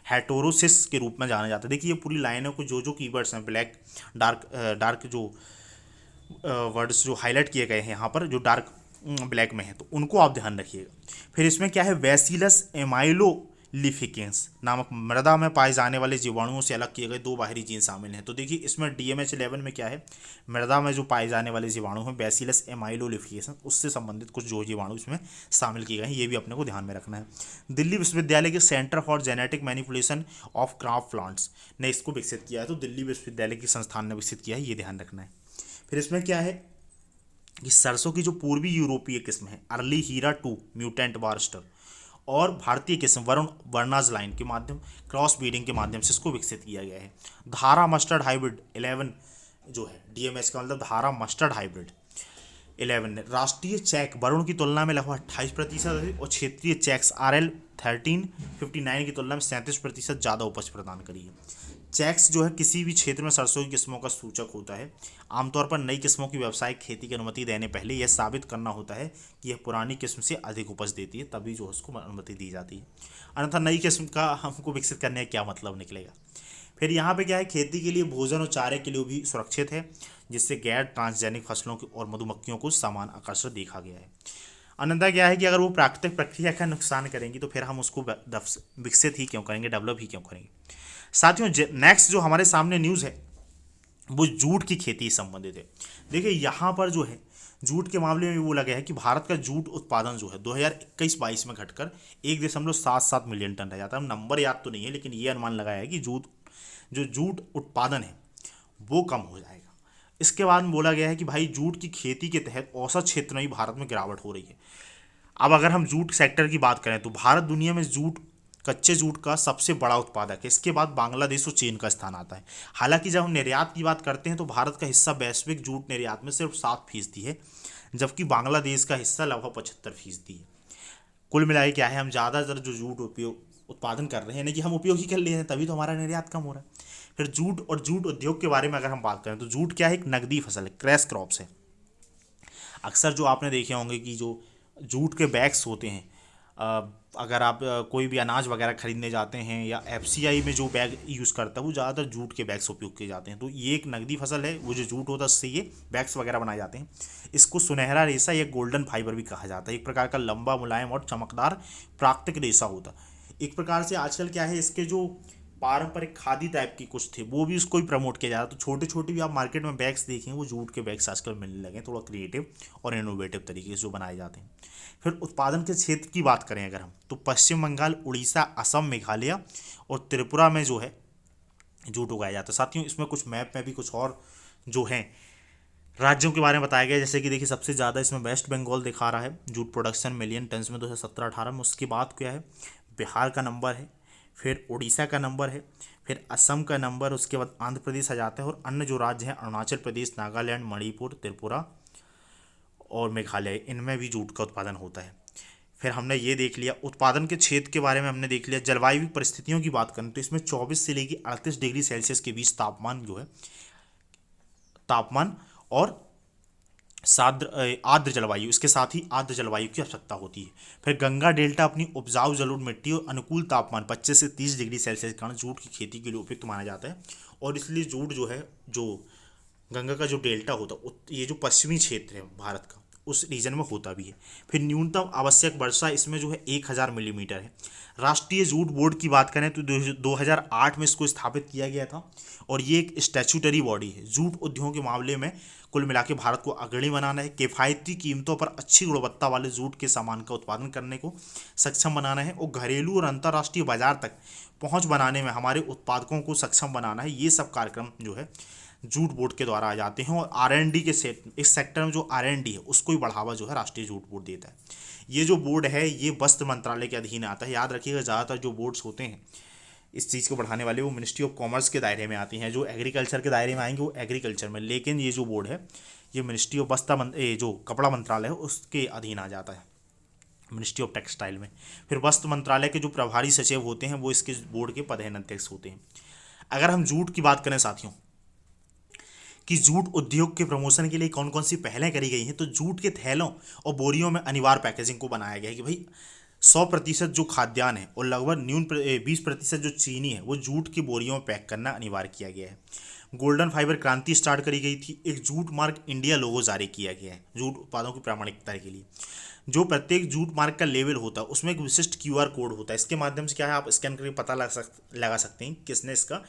हेटेरोसिस के रूप में जाना जाता है। देखिए ये पूरी लाइनों को जो जो कीवर्ड्स हैं, ब्लैक डार्क जो वर्ड्स जो हाईलाइट किए गए हैं यहाँ पर, जो डार्क ब्लैक में है, तो उनको आप ध्यान रखिएगा। फिर इसमें क्या है, बैसिलस एमाइलोलिफिकेंस नामक मृदा में पाए जाने वाले जीवाणुओं से अलग किए गए 2 बाहरी जीन शामिल हैं। तो देखिए इसमें DMH11 में क्या है, मृदा में जो पाए जाने वाले जीवाणु हैं बैसिलस एमाइलोलिफिकेशन, उससे संबंधित कुछ जो जीवाणु इसमें शामिल किए गए हैं, ये भी अपने को ध्यान में रखना है। दिल्ली विश्वविद्यालय के centre for genetic manipulation of crop plants ने इसको विकसित किया है। तो दिल्ली विश्वविद्यालय के संस्थान ने विकसित किया है, ये ध्यान रखना है। फिर इसमें क्या है कि सरसों की जो पूर्वी यूरोपीय किस्म है अर्ली हीरा 2 म्यूटेंट वार्स्टर, और भारतीय किस्म वरुण वर्नाज लाइन के माध्यम क्रॉस ब्रीडिंग के माध्यम से इसको विकसित किया गया है। धारा मस्टर्ड हाइब्रिड 11 जो है, DMH का मतलब धारा मस्टर्ड हाइब्रिड 11 ने राष्ट्रीय चेक वरुण की तुलना में लगभग 28% और क्षेत्रीय चेक्स RL 1359 की तुलना में 37% ज़्यादा उपज प्रदान करी है। जैक्स जो है किसी भी क्षेत्र में सरसों की किस्मों का सूचक होता है। आमतौर पर नई किस्मों की व्यावसायिक खेती की अनुमति देने पहले यह साबित करना होता है कि यह पुरानी किस्म से अधिक उपज देती है, तभी जो उसको अनुमति दी जाती है। अन्यथा नई किस्म का हमको विकसित करने का क्या मतलब निकलेगा। फिर यहाँ पे क्या है, खेती के लिए भोजन और चारे के लिए भी सुरक्षित है, जिससे गैर ट्रांसजेनिक फसलों की और मधुमक्खियों को समान आकर्षण देखा गया है। अन्यथा क्या है कि अगर वो प्राकृतिक प्रक्रिया का नुकसान करेंगी तो फिर हम उसको विकसित ही क्यों करेंगे, डेवलप ही क्यों करेंगे। साथियों, नेक्स्ट जो हमारे सामने न्यूज़ है वो जूट की खेती से संबंधित है। देखिए यहाँ पर जो है जूट के मामले में बोला गया है कि भारत का जूट उत्पादन जो है 2021-22 में घटकर 1.77 मिलियन टन रह जाता है। नंबर याद तो नहीं है, लेकिन ये अनुमान लगाया है कि जूट उत्पादन है वो कम हो जाएगा। इसके बाद में बोला गया है कि भाई जूट की खेती के तहत औसत क्षेत्र में भी भारत में गिरावट हो रही है। अब अगर हम जूट सेक्टर की बात करें तो भारत दुनिया में कच्चे जूट का सबसे बड़ा उत्पादक है। इसके बाद बांग्लादेश और चीन का स्थान आता है। हालांकि जब हम निर्यात की बात करते हैं तो भारत का हिस्सा वैश्विक जूट निर्यात में सिर्फ 7% है, जबकि बांग्लादेश का हिस्सा लगभग 75% है। कुल मिलाकर क्या है, हम ज़्यादातर जो जूट उत्पादन कर रहे हैं, यानी कि हम उपयोग ही कर ले रहे हैं, तभी तो हमारा निर्यात कम हो रहा है। फिर जूट और जूट उद्योग के बारे में अगर हम बात करें तो जूट क्या है, एक नकदी फसल है, क्रैश क्रॉप्स है। अक्सर जो आपने देखे होंगे कि जो जूट के बैग्स होते हैं, अगर आप कोई भी अनाज वगैरह खरीदने जाते हैं या एफसीआई में जो बैग यूज़ करता है वो ज़्यादातर जूट के बैग्स उपयोग किए जाते हैं। तो ये एक नकदी फसल है, वो जो जूट होता है उससे ये बैग्स वगैरह बनाए जाते हैं। इसको सुनहरा रेशा या गोल्डन फाइबर भी कहा जाता है। एक प्रकार का लंबा, मुलायम और चमकदार प्राकृतिक रेशा होता है। एक प्रकार से आजकल क्या है, इसके जो पारंपरिक खादी टाइप की कुछ थे वो भी उसको ही प्रमोट किया जा रहा है। तो छोटे छोटे भी आप मार्केट में बैग्स देखेंगे वो जूट के बैग्स आजकल मिलने लगे हैं, थोड़ा क्रिएटिव और इनोवेटिव तरीके से जो बनाए जाते हैं। फिर उत्पादन के क्षेत्र की बात करें अगर हम, तो पश्चिम बंगाल, उड़ीसा, असम, मेघालय और त्रिपुरा में जो है जूट उगाया जाता है। साथियों, इसमें कुछ मैप में भी कुछ और जो हैं राज्यों के बारे में बताया गया है। जैसे कि देखिए सबसे ज़्यादा इसमें वेस्ट बंगाल दिखा रहा है जूट प्रोडक्शन मिलियन टन्स में 2017-18 में। उसके बाद क्या है, बिहार का नंबर है, फिर उड़ीसा का नंबर है, फिर असम का नंबर, उसके बाद आंध्र प्रदेश आ जाता है, और अन्य जो राज्य हैं अरुणाचल प्रदेश, नागालैंड, मणिपुर, त्रिपुरा और मेघालय, इनमें भी जूट का उत्पादन होता है। फिर हमने ये देख लिया उत्पादन के क्षेत्र के बारे में, हमने देख लिया। जलवायु परिस्थितियों की बात करें तो इसमें 24 से लेकर 38 डिग्री सेल्सियस के बीच तापमान और आर्द्र जलवायु, इसके साथ ही आर्द्र जलवायु की आवश्यकता होती है। फिर गंगा डेल्टा अपनी उपजाऊ जलोढ़ मिट्टी और अनुकूल तापमान 25 से 30 डिग्री सेल्सियस के कारण जूट की खेती के लिए उपयुक्त माना जाता है। और इसलिए जूट जो है, जो गंगा का जो डेल्टा होता है, ये जो पश्चिमी क्षेत्र है भारत का, उस रीजन में होता भी है। फिर न्यूनतम आवश्यक वर्षा इसमें जो है 1000 मिलीमीटर है। राष्ट्रीय जूट बोर्ड की बात करें तो 2008 में इसको स्थापित किया गया था, और ये एक स्टैट्यूटरी बॉडी है। जूट उद्योग के मामले में कुल मिला के भारत को अग्रणी बनाना है, किफ़ायती कीमतों पर अच्छी गुणवत्ता वाले जूट के सामान का उत्पादन करने को सक्षम बनाना है, और घरेलू और अंतर्राष्ट्रीय बाजार तक पहुंच बनाने में हमारे उत्पादकों को सक्षम बनाना है। ये सब कार्यक्रम जो है जूट बोर्ड के द्वारा आ जाते हैं। और R&D के इस सेक्टर में जो R&D है उसको ही बढ़ावा जो है राष्ट्रीय जूट बोर्ड देता है। ये जो बोर्ड है ये वस्त्र मंत्रालय के अधीन आता है। याद रखिएगा, ज़्यादातर जो बोर्ड्स होते हैं इस चीज़ को बढ़ाने वाले वो मिनिस्ट्री ऑफ कॉमर्स के दायरे में आती हैं। जो एग्रीकल्चर के दायरे में आएंगे वो एग्रीकल्चर में, लेकिन ये जो बोर्ड है ये मिनिस्ट्री ऑफ जो कपड़ा मंत्रालय है उसके अधीन आ जाता है, मिनिस्ट्री ऑफ टेक्सटाइल में। फिर वस्त्र मंत्रालय के जो प्रभारी सचिव होते हैं वो इसके बोर्ड के पदेन अध्यक्ष होते हैं। अगर हम जूट की बात करें साथियों कि जूट उद्योग के प्रमोशन के लिए कौन कौन सी पहलें करी गई हैं, तो जूट के थैलों और बोरियों में अनिवार्य पैकेजिंग को बनाया गया है कि भाई 100% जो खाद्यान्न है और लगभग 20% जो चीनी है वो जूट की बोरियों में पैक करना अनिवार्य किया गया है। गोल्डन फाइबर क्रांति स्टार्ट करी गई थी। एक जूट मार्क इंडिया लोगो जारी किया गया है जूट उत्पादों की प्रामाणिकता के लिए। जो प्रत्येक जूट मार्क का लेवल होता है उसमें एक विशिष्ट QR कोड होता है। इसके माध्यम से क्या है, आप स्कैन करके पता लगा सकते हैं किसने इसका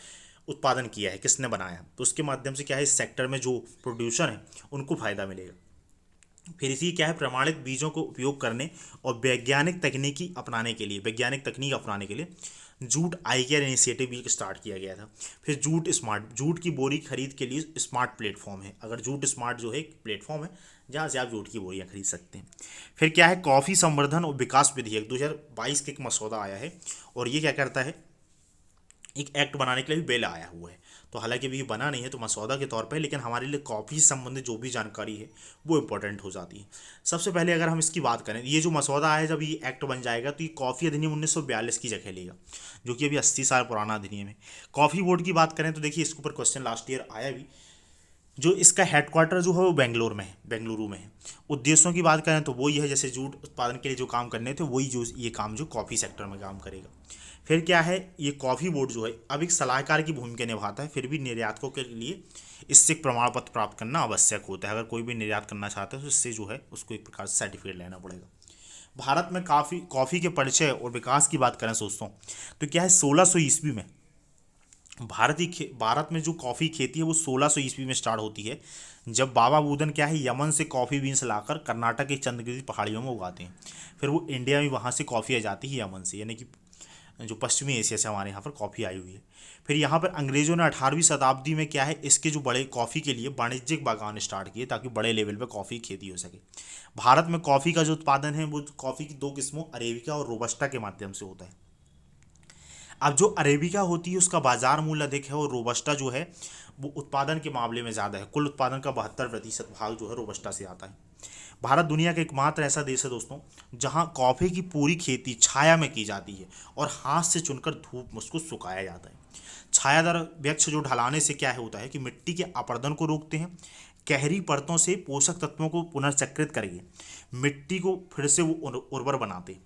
उत्पादन किया है, किसने बनाया। तो उसके माध्यम से क्या है, इस सेक्टर में जो प्रोड्यूसर हैं उनको फायदा मिलेगा। फिर इसी क्या है, प्रमाणित बीजों को उपयोग करने और वैज्ञानिक तकनीक अपनाने के लिए जूट आई केयर इनिशिएटिव भी स्टार्ट किया गया था। फिर जूट की बोरी खरीद के लिए स्मार्ट प्लेटफॉर्म है। अगर जूट स्मार्ट जो है एक प्लेटफॉर्म है जहाँ से आप जूट की बोरियाँ खरीद सकते हैं। फिर क्या है, कॉफ़ी संवर्धन और विकास विधेयक 2022 के एक मसौदा आया है, और ये क्या करता है, एक एक्ट बनाने के लिए भी बिल आया हुआ है। तो तो हालांकि अभी ये बना नहीं है तो मसौदा के तौर पे, लेकिन हमारे लिए कॉफ़ी से संबंधित जो भी जानकारी है वो इम्पोर्टेंट हो जाती है। सबसे पहले अगर हम इसकी बात करें, ये जो मसौदा है जब ये एक्ट बन जाएगा तो ये कॉफ़ी अधिनियम 1942 की जगह लेगा, जो कि अभी 80 साल पुराना अधिनियम है। कॉफ़ी बोर्ड की बात करें तो देखिए इसके ऊपर क्वेश्चन लास्ट ईयर आया भी। जो इसका हेडक्वार्टर जो है वो बेंगलोर में है, बेंगलुरु में है। उद्देश्यों की बात करें तो वही है, जैसे जूट उत्पादन के लिए जो काम करने थे वही जो ये काम जो कॉफ़ी सेक्टर में काम करेगा। फिर क्या है, ये कॉफ़ी बोर्ड जो है अब एक सलाहकार की भूमिका निभाता है, फिर भी निर्यातकों के लिए इससे एक प्रमाण पत्र प्राप्त करना आवश्यक होता है। अगर कोई भी निर्यात करना चाहता है तो इससे जो है उसको एक प्रकार से सर्टिफिकेट लेना पड़ेगा। भारत में कॉफ़ी के परिचय और विकास की बात करें दोस्तों, तो क्या है 1600 ईस्वी में भारत में जो कॉफ़ी खेती है वो 1600 ईस्वी में स्टार्ट होती है, जब बाबा बूदन क्या है यमन से कॉफ़ी बीन्स लाकर कर्नाटक के चंद्रगिरी पहाड़ियों में उगाते हैं। फिर वो इंडिया में वहाँ से कॉफ़ी आ जाती है यमन से, यानी कि जो पश्चिमी एशिया से हमारे यहाँ पर कॉफ़ी आई हुई है। फिर यहाँ पर अंग्रेज़ों ने 18वीं शताब्दी में क्या है इसके जो बड़े कॉफ़ी के लिए वाणिज्यिक बागान स्टार्ट किए ताकि बड़े लेवल पे कॉफ़ी खेती हो सके। भारत में कॉफ़ी का जो उत्पादन है वो कॉफ़ी की दो किस्मों अरेबिका और रोबस्टा के माध्यम से होता है। अब जो अरेबिका होती है उसका बाजार मूल्य अधिक है और रोबस्टा जो है वो उत्पादन के मामले में ज़्यादा है। कुल उत्पादन का 72% भाग जो है रोबस्टा से आता है। भारत दुनिया का एकमात्र ऐसा देश है दोस्तों जहां कॉफ़ी की पूरी खेती छाया में की जाती है और हाथ से चुनकर धूप में उसको सुखाया जाता है। छायादार वृक्ष जो ढलाने से क्या है होता है कि मिट्टी के अपरदन को रोकते हैं, गहरी परतों से पोषक तत्वों को पुनर्चक्रित करके मिट्टी को फिर से वो उर्वर बनाते हैं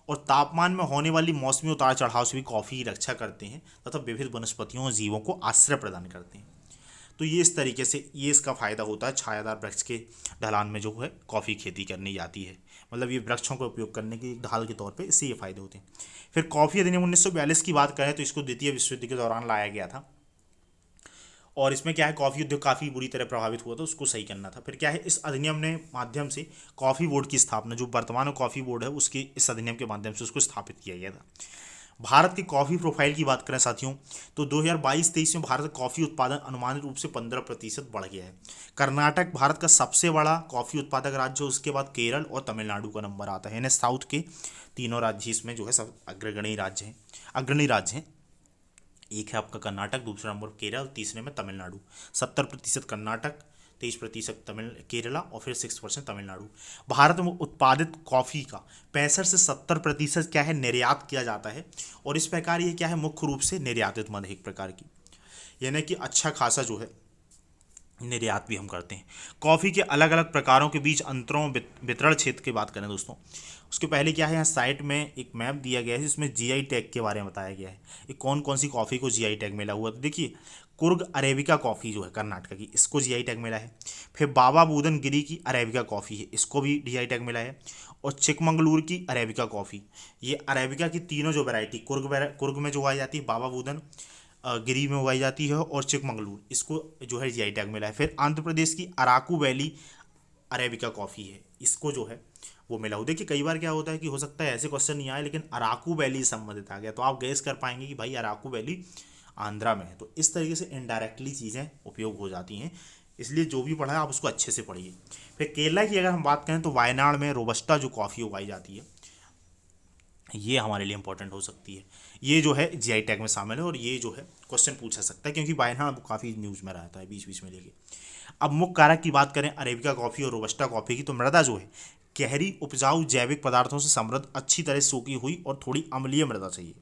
और तापमान में होने वाली मौसमी उतार चढ़ाव से भी कॉफ़ी की रक्षा करते हैं तथा विविध वनस्पतियों और जीवों को आश्रय प्रदान करते हैं। तो ये इस तरीके से ये इसका फ़ायदा होता है, छायादार वृक्ष के ढलान में जो है कॉफ़ी खेती करनी जाती है, मतलब ये वृक्षों का उपयोग करने के एक ढाल के तौर पे इससे ये फ़ायदे होते हैं। फिर कॉफ़ी अधिनियम 1942 की बात करें तो इसको द्वितीय विश्व युद्ध के दौरान लाया गया था और इसमें क्या है कॉफ़ी उद्योग काफ़ी बुरी तरह प्रभावित हुआ था, उसको सही करना था। फिर क्या है इस अधिनियम ने माध्यम से कॉफ़ी बोर्ड की स्थापना, जो वर्तमान में कॉफ़ी बोर्ड है उसके इस अधिनियम के माध्यम से उसको स्थापित किया गया था। भारत की कॉफ़ी प्रोफाइल की बात करें साथियों तो 2022-23 में भारत का कॉफ़ी उत्पादन अनुमानित रूप से 15% बढ़ गया है। कर्नाटक भारत का सबसे बड़ा कॉफ़ी उत्पादक राज्य है, उसके बाद केरल और तमिलनाडु का नंबर आता है। यानी साउथ के तीनों राज्य इसमें जो है सब अग्रणी राज्य हैं। एक है आपका कर्नाटक, दूसरा नंबर केरल, तीसरे में तमिलनाडु। 70% कर्नाटक, 23% तमिल केरला और फिर 6% तमिलनाडु। भारत में उत्पादित कॉफ़ी का 65 से 70% क्या है निर्यात किया जाता है और इस प्रकार ये क्या है मुख्य रूप से निर्यातित मद है एक प्रकार की, यानी कि अच्छा खासा जो है निर्यात भी हम करते हैं। कॉफ़ी के अलग अलग प्रकारों के बीच अंतरों वितरण क्षेत्र की बात करें दोस्तों, उसके पहले क्या है यहाँ साइट में एक मैप दिया गया है जिसमें जीआई टैग के बारे में बताया गया है कि कौन कौन सी कॉफ़ी को जीआई टैग मिला हुआ। तो देखिए कुर्ग अरेबिका कॉफ़ी जो है कर्नाटक की, इसको जीआई टैग मिला है। फिर बाबा बूदन गिरी की अरेबिका कॉफ़ी है, इसको भी जीआई टैग मिला है। और चिकमंगलूर की अरेबिका कॉफ़ी, ये अरेबिका की तीनों जो वैरायटी कुर्ग में जो उगाई जाती है, बाबा बूदन गिरी में उगाई जाती है और चिकमंगलूर, इसको जो है जीआई टैग मिला है। फिर आंध्र प्रदेश की अराकू वैली अरेबिका कॉफ़ी है, इसको जो है वो मिला हो। देखिए कई बार क्या होता है कि हो सकता है ऐसे क्वेश्चन नहीं आए लेकिन अराकू वैली संबंधित आ गया तो आप गैस कर पाएंगे कि भाई अराकू वैली आंध्रा में है। तो इस तरीके से इनडायरेक्टली चीज़ें उपयोग हो जाती हैं, इसलिए जो भी पढ़ा है आप उसको अच्छे से पढ़िए। फिर केरला की अगर हम बात करें तो वायनाड में रोबस्टा जो कॉफ़ी उगाई जाती है ये हमारे लिए इंपॉर्टेंट हो सकती है। ये जो है जीआई टैग में शामिल है और ये जो है क्वेश्चन पूछा सकता है क्योंकि वायनाड काफ़ी न्यूज़ में रहता है बीच बीच में लेके। अब मुख्य कारक की बात करें अरेबिका कॉफ़ी और रोबस्टा कॉफ़ी की तो मृदा जो है गहरी उपजाऊ जैविक पदार्थों से समृद्ध अच्छी तरह सूखी हुई और थोड़ी अम्लीय मृदा चाहिए।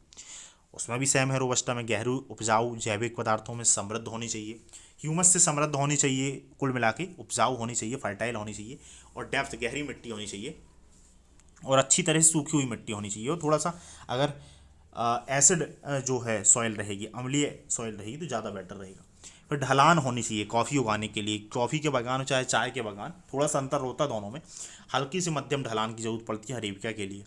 उसमें भी सेम है, रोबस्टा में गहरी उपजाऊ जैविक पदार्थों में समृद्ध होनी चाहिए, ह्यूमस से समृद्ध होनी चाहिए, कुल मिला के उपजाऊ होनी चाहिए, फर्टाइल होनी चाहिए और डेप्थ गहरी मिट्टी होनी चाहिए और अच्छी तरह से सूखी हुई मिट्टी होनी चाहिए। और थोड़ा सा अगर एसिड जो है सॉइल रहेगी, अम्लीय सॉइल रहेगी तो ज़्यादा बेटर रहेगा। फिर ढलान होनी चाहिए कॉफ़ी उगाने के लिए, कॉफ़ी के बागान चाहे चाय के बागान, थोड़ा सा अंतर होता है दोनों में, हल्की से मध्यम ढलान की जरूरत पड़ती है अरेबिका के लिए।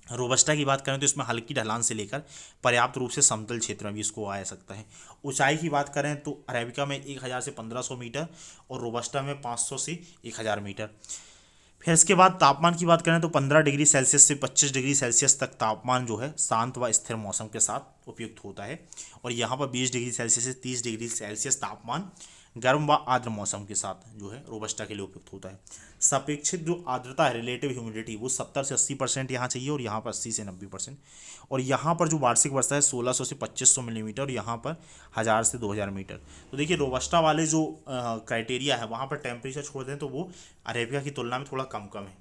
रोबस्टा की बात करें तो इसमें हल्की ढलान से लेकर पर्याप्त रूप से समतल क्षेत्र में भी इसको आया सकता है। ऊंचाई की बात करें तो अरेबिका में 1000 से 1500 मीटर और रोबस्टा में 500 से 1000 मीटर। फिर इसके बाद तापमान की बात करें तो 15 डिग्री सेल्सियस से 25 डिग्री सेल्सियस तक तापमान जो है शांत व स्थिर मौसम के साथ उपयुक्त होता है और यहाँ पर 20 डिग्री सेल्सियस से 30 डिग्री सेल्सियस तापमान गर्म व आर्द्र मौसम के साथ जो है रोबस्टा के लिए उपयुक्त होता है। सापेक्षिक जो आर्द्रता है, रिलेटिव ह्यूमिडिटी, वो 70 से 80% यहाँ चाहिए और यहाँ पर 80 से 90%। और यहाँ पर जो वार्षिक वर्षा है 1600 से 2500 मिलीमीटर और यहाँ पर 1000 से 2000 मीटर। तो देखिए रोबस्टा वाले जो क्राइटेरिया है वहाँ पर टेम्परेचर छोड़ दें तो वो अरेबिका की तुलना में थोड़ा कम कम है।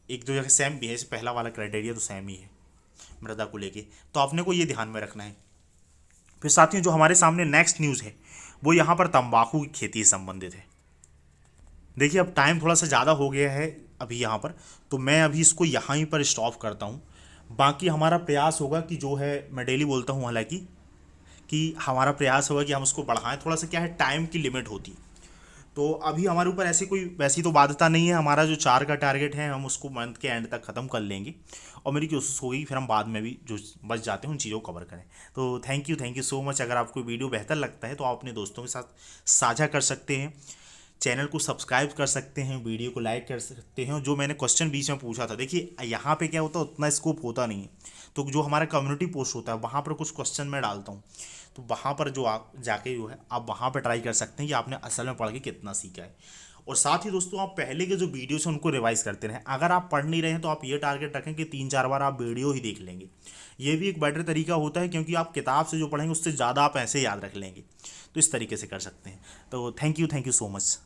एक दो जगह सेम भी है, जैसे पहला वाला क्राइटेरिया तो सेम ही है मृदा को लेके, तो आपने को ये ध्यान में रखना है। फिर साथियों जो हमारे सामने नेक्स्ट न्यूज़ है वो यहाँ पर तंबाकू की खेती से संबंधित है। देखिए अब टाइम थोड़ा सा ज़्यादा हो गया है अभी यहाँ पर, तो मैं अभी इसको यहाँ ही पर स्टॉप करता हूँ। बाकी हमारा प्रयास होगा कि जो है, मैं डेली बोलता हूँ हालांकि, कि हमारा प्रयास होगा कि हम उसको बढ़ाएं। थोड़ा सा क्या है, टाइम की लिमिट होती है, तो अभी हमारे ऊपर ऐसी कोई वैसी तो बाध्यता नहीं है। हमारा जो 4 का टारगेट है हम उसको मंथ के एंड तक ख़त्म कर लेंगे और मेरी कोशिश होगी फिर हम बाद में भी जो बच जाते हैं उन चीज़ों को कवर करें। तो थैंक यू सो मच। अगर आपको वीडियो बेहतर लगता है तो आप अपने दोस्तों के साथ साझा कर सकते हैं, चैनल को सब्सक्राइब कर सकते हैं, वीडियो को लाइक कर सकते हैं। जो मैंने क्वेश्चन बीच में पूछा था, देखिए यहाँ पे क्या होता है, उतना स्कोप होता नहीं है, तो जो हमारा कम्युनिटी पोस्ट होता है वहाँ पर कुछ क्वेश्चन मैं डालता हूँ, तो वहाँ पर जो आप जाके जो है आप वहाँ पर ट्राई कर सकते हैं कि आपने असल में पढ़ के कितना सीखा है। और साथ ही दोस्तों आप पहले के जो वीडियोस हैं उनको रिवाइज करते रहें। अगर आप पढ़ नहीं रहे हैं तो आप ये टारगेट रखें कि 3-4 बार आप वीडियो ही देख लेंगे। ये भी एक बेटर तरीका होता है, क्योंकि आप किताब से जो पढ़ेंगे उससे ज़्यादा आप ऐसे याद रख लेंगे। तो इस तरीके से कर सकते हैं। तो थैंक यू सो मच।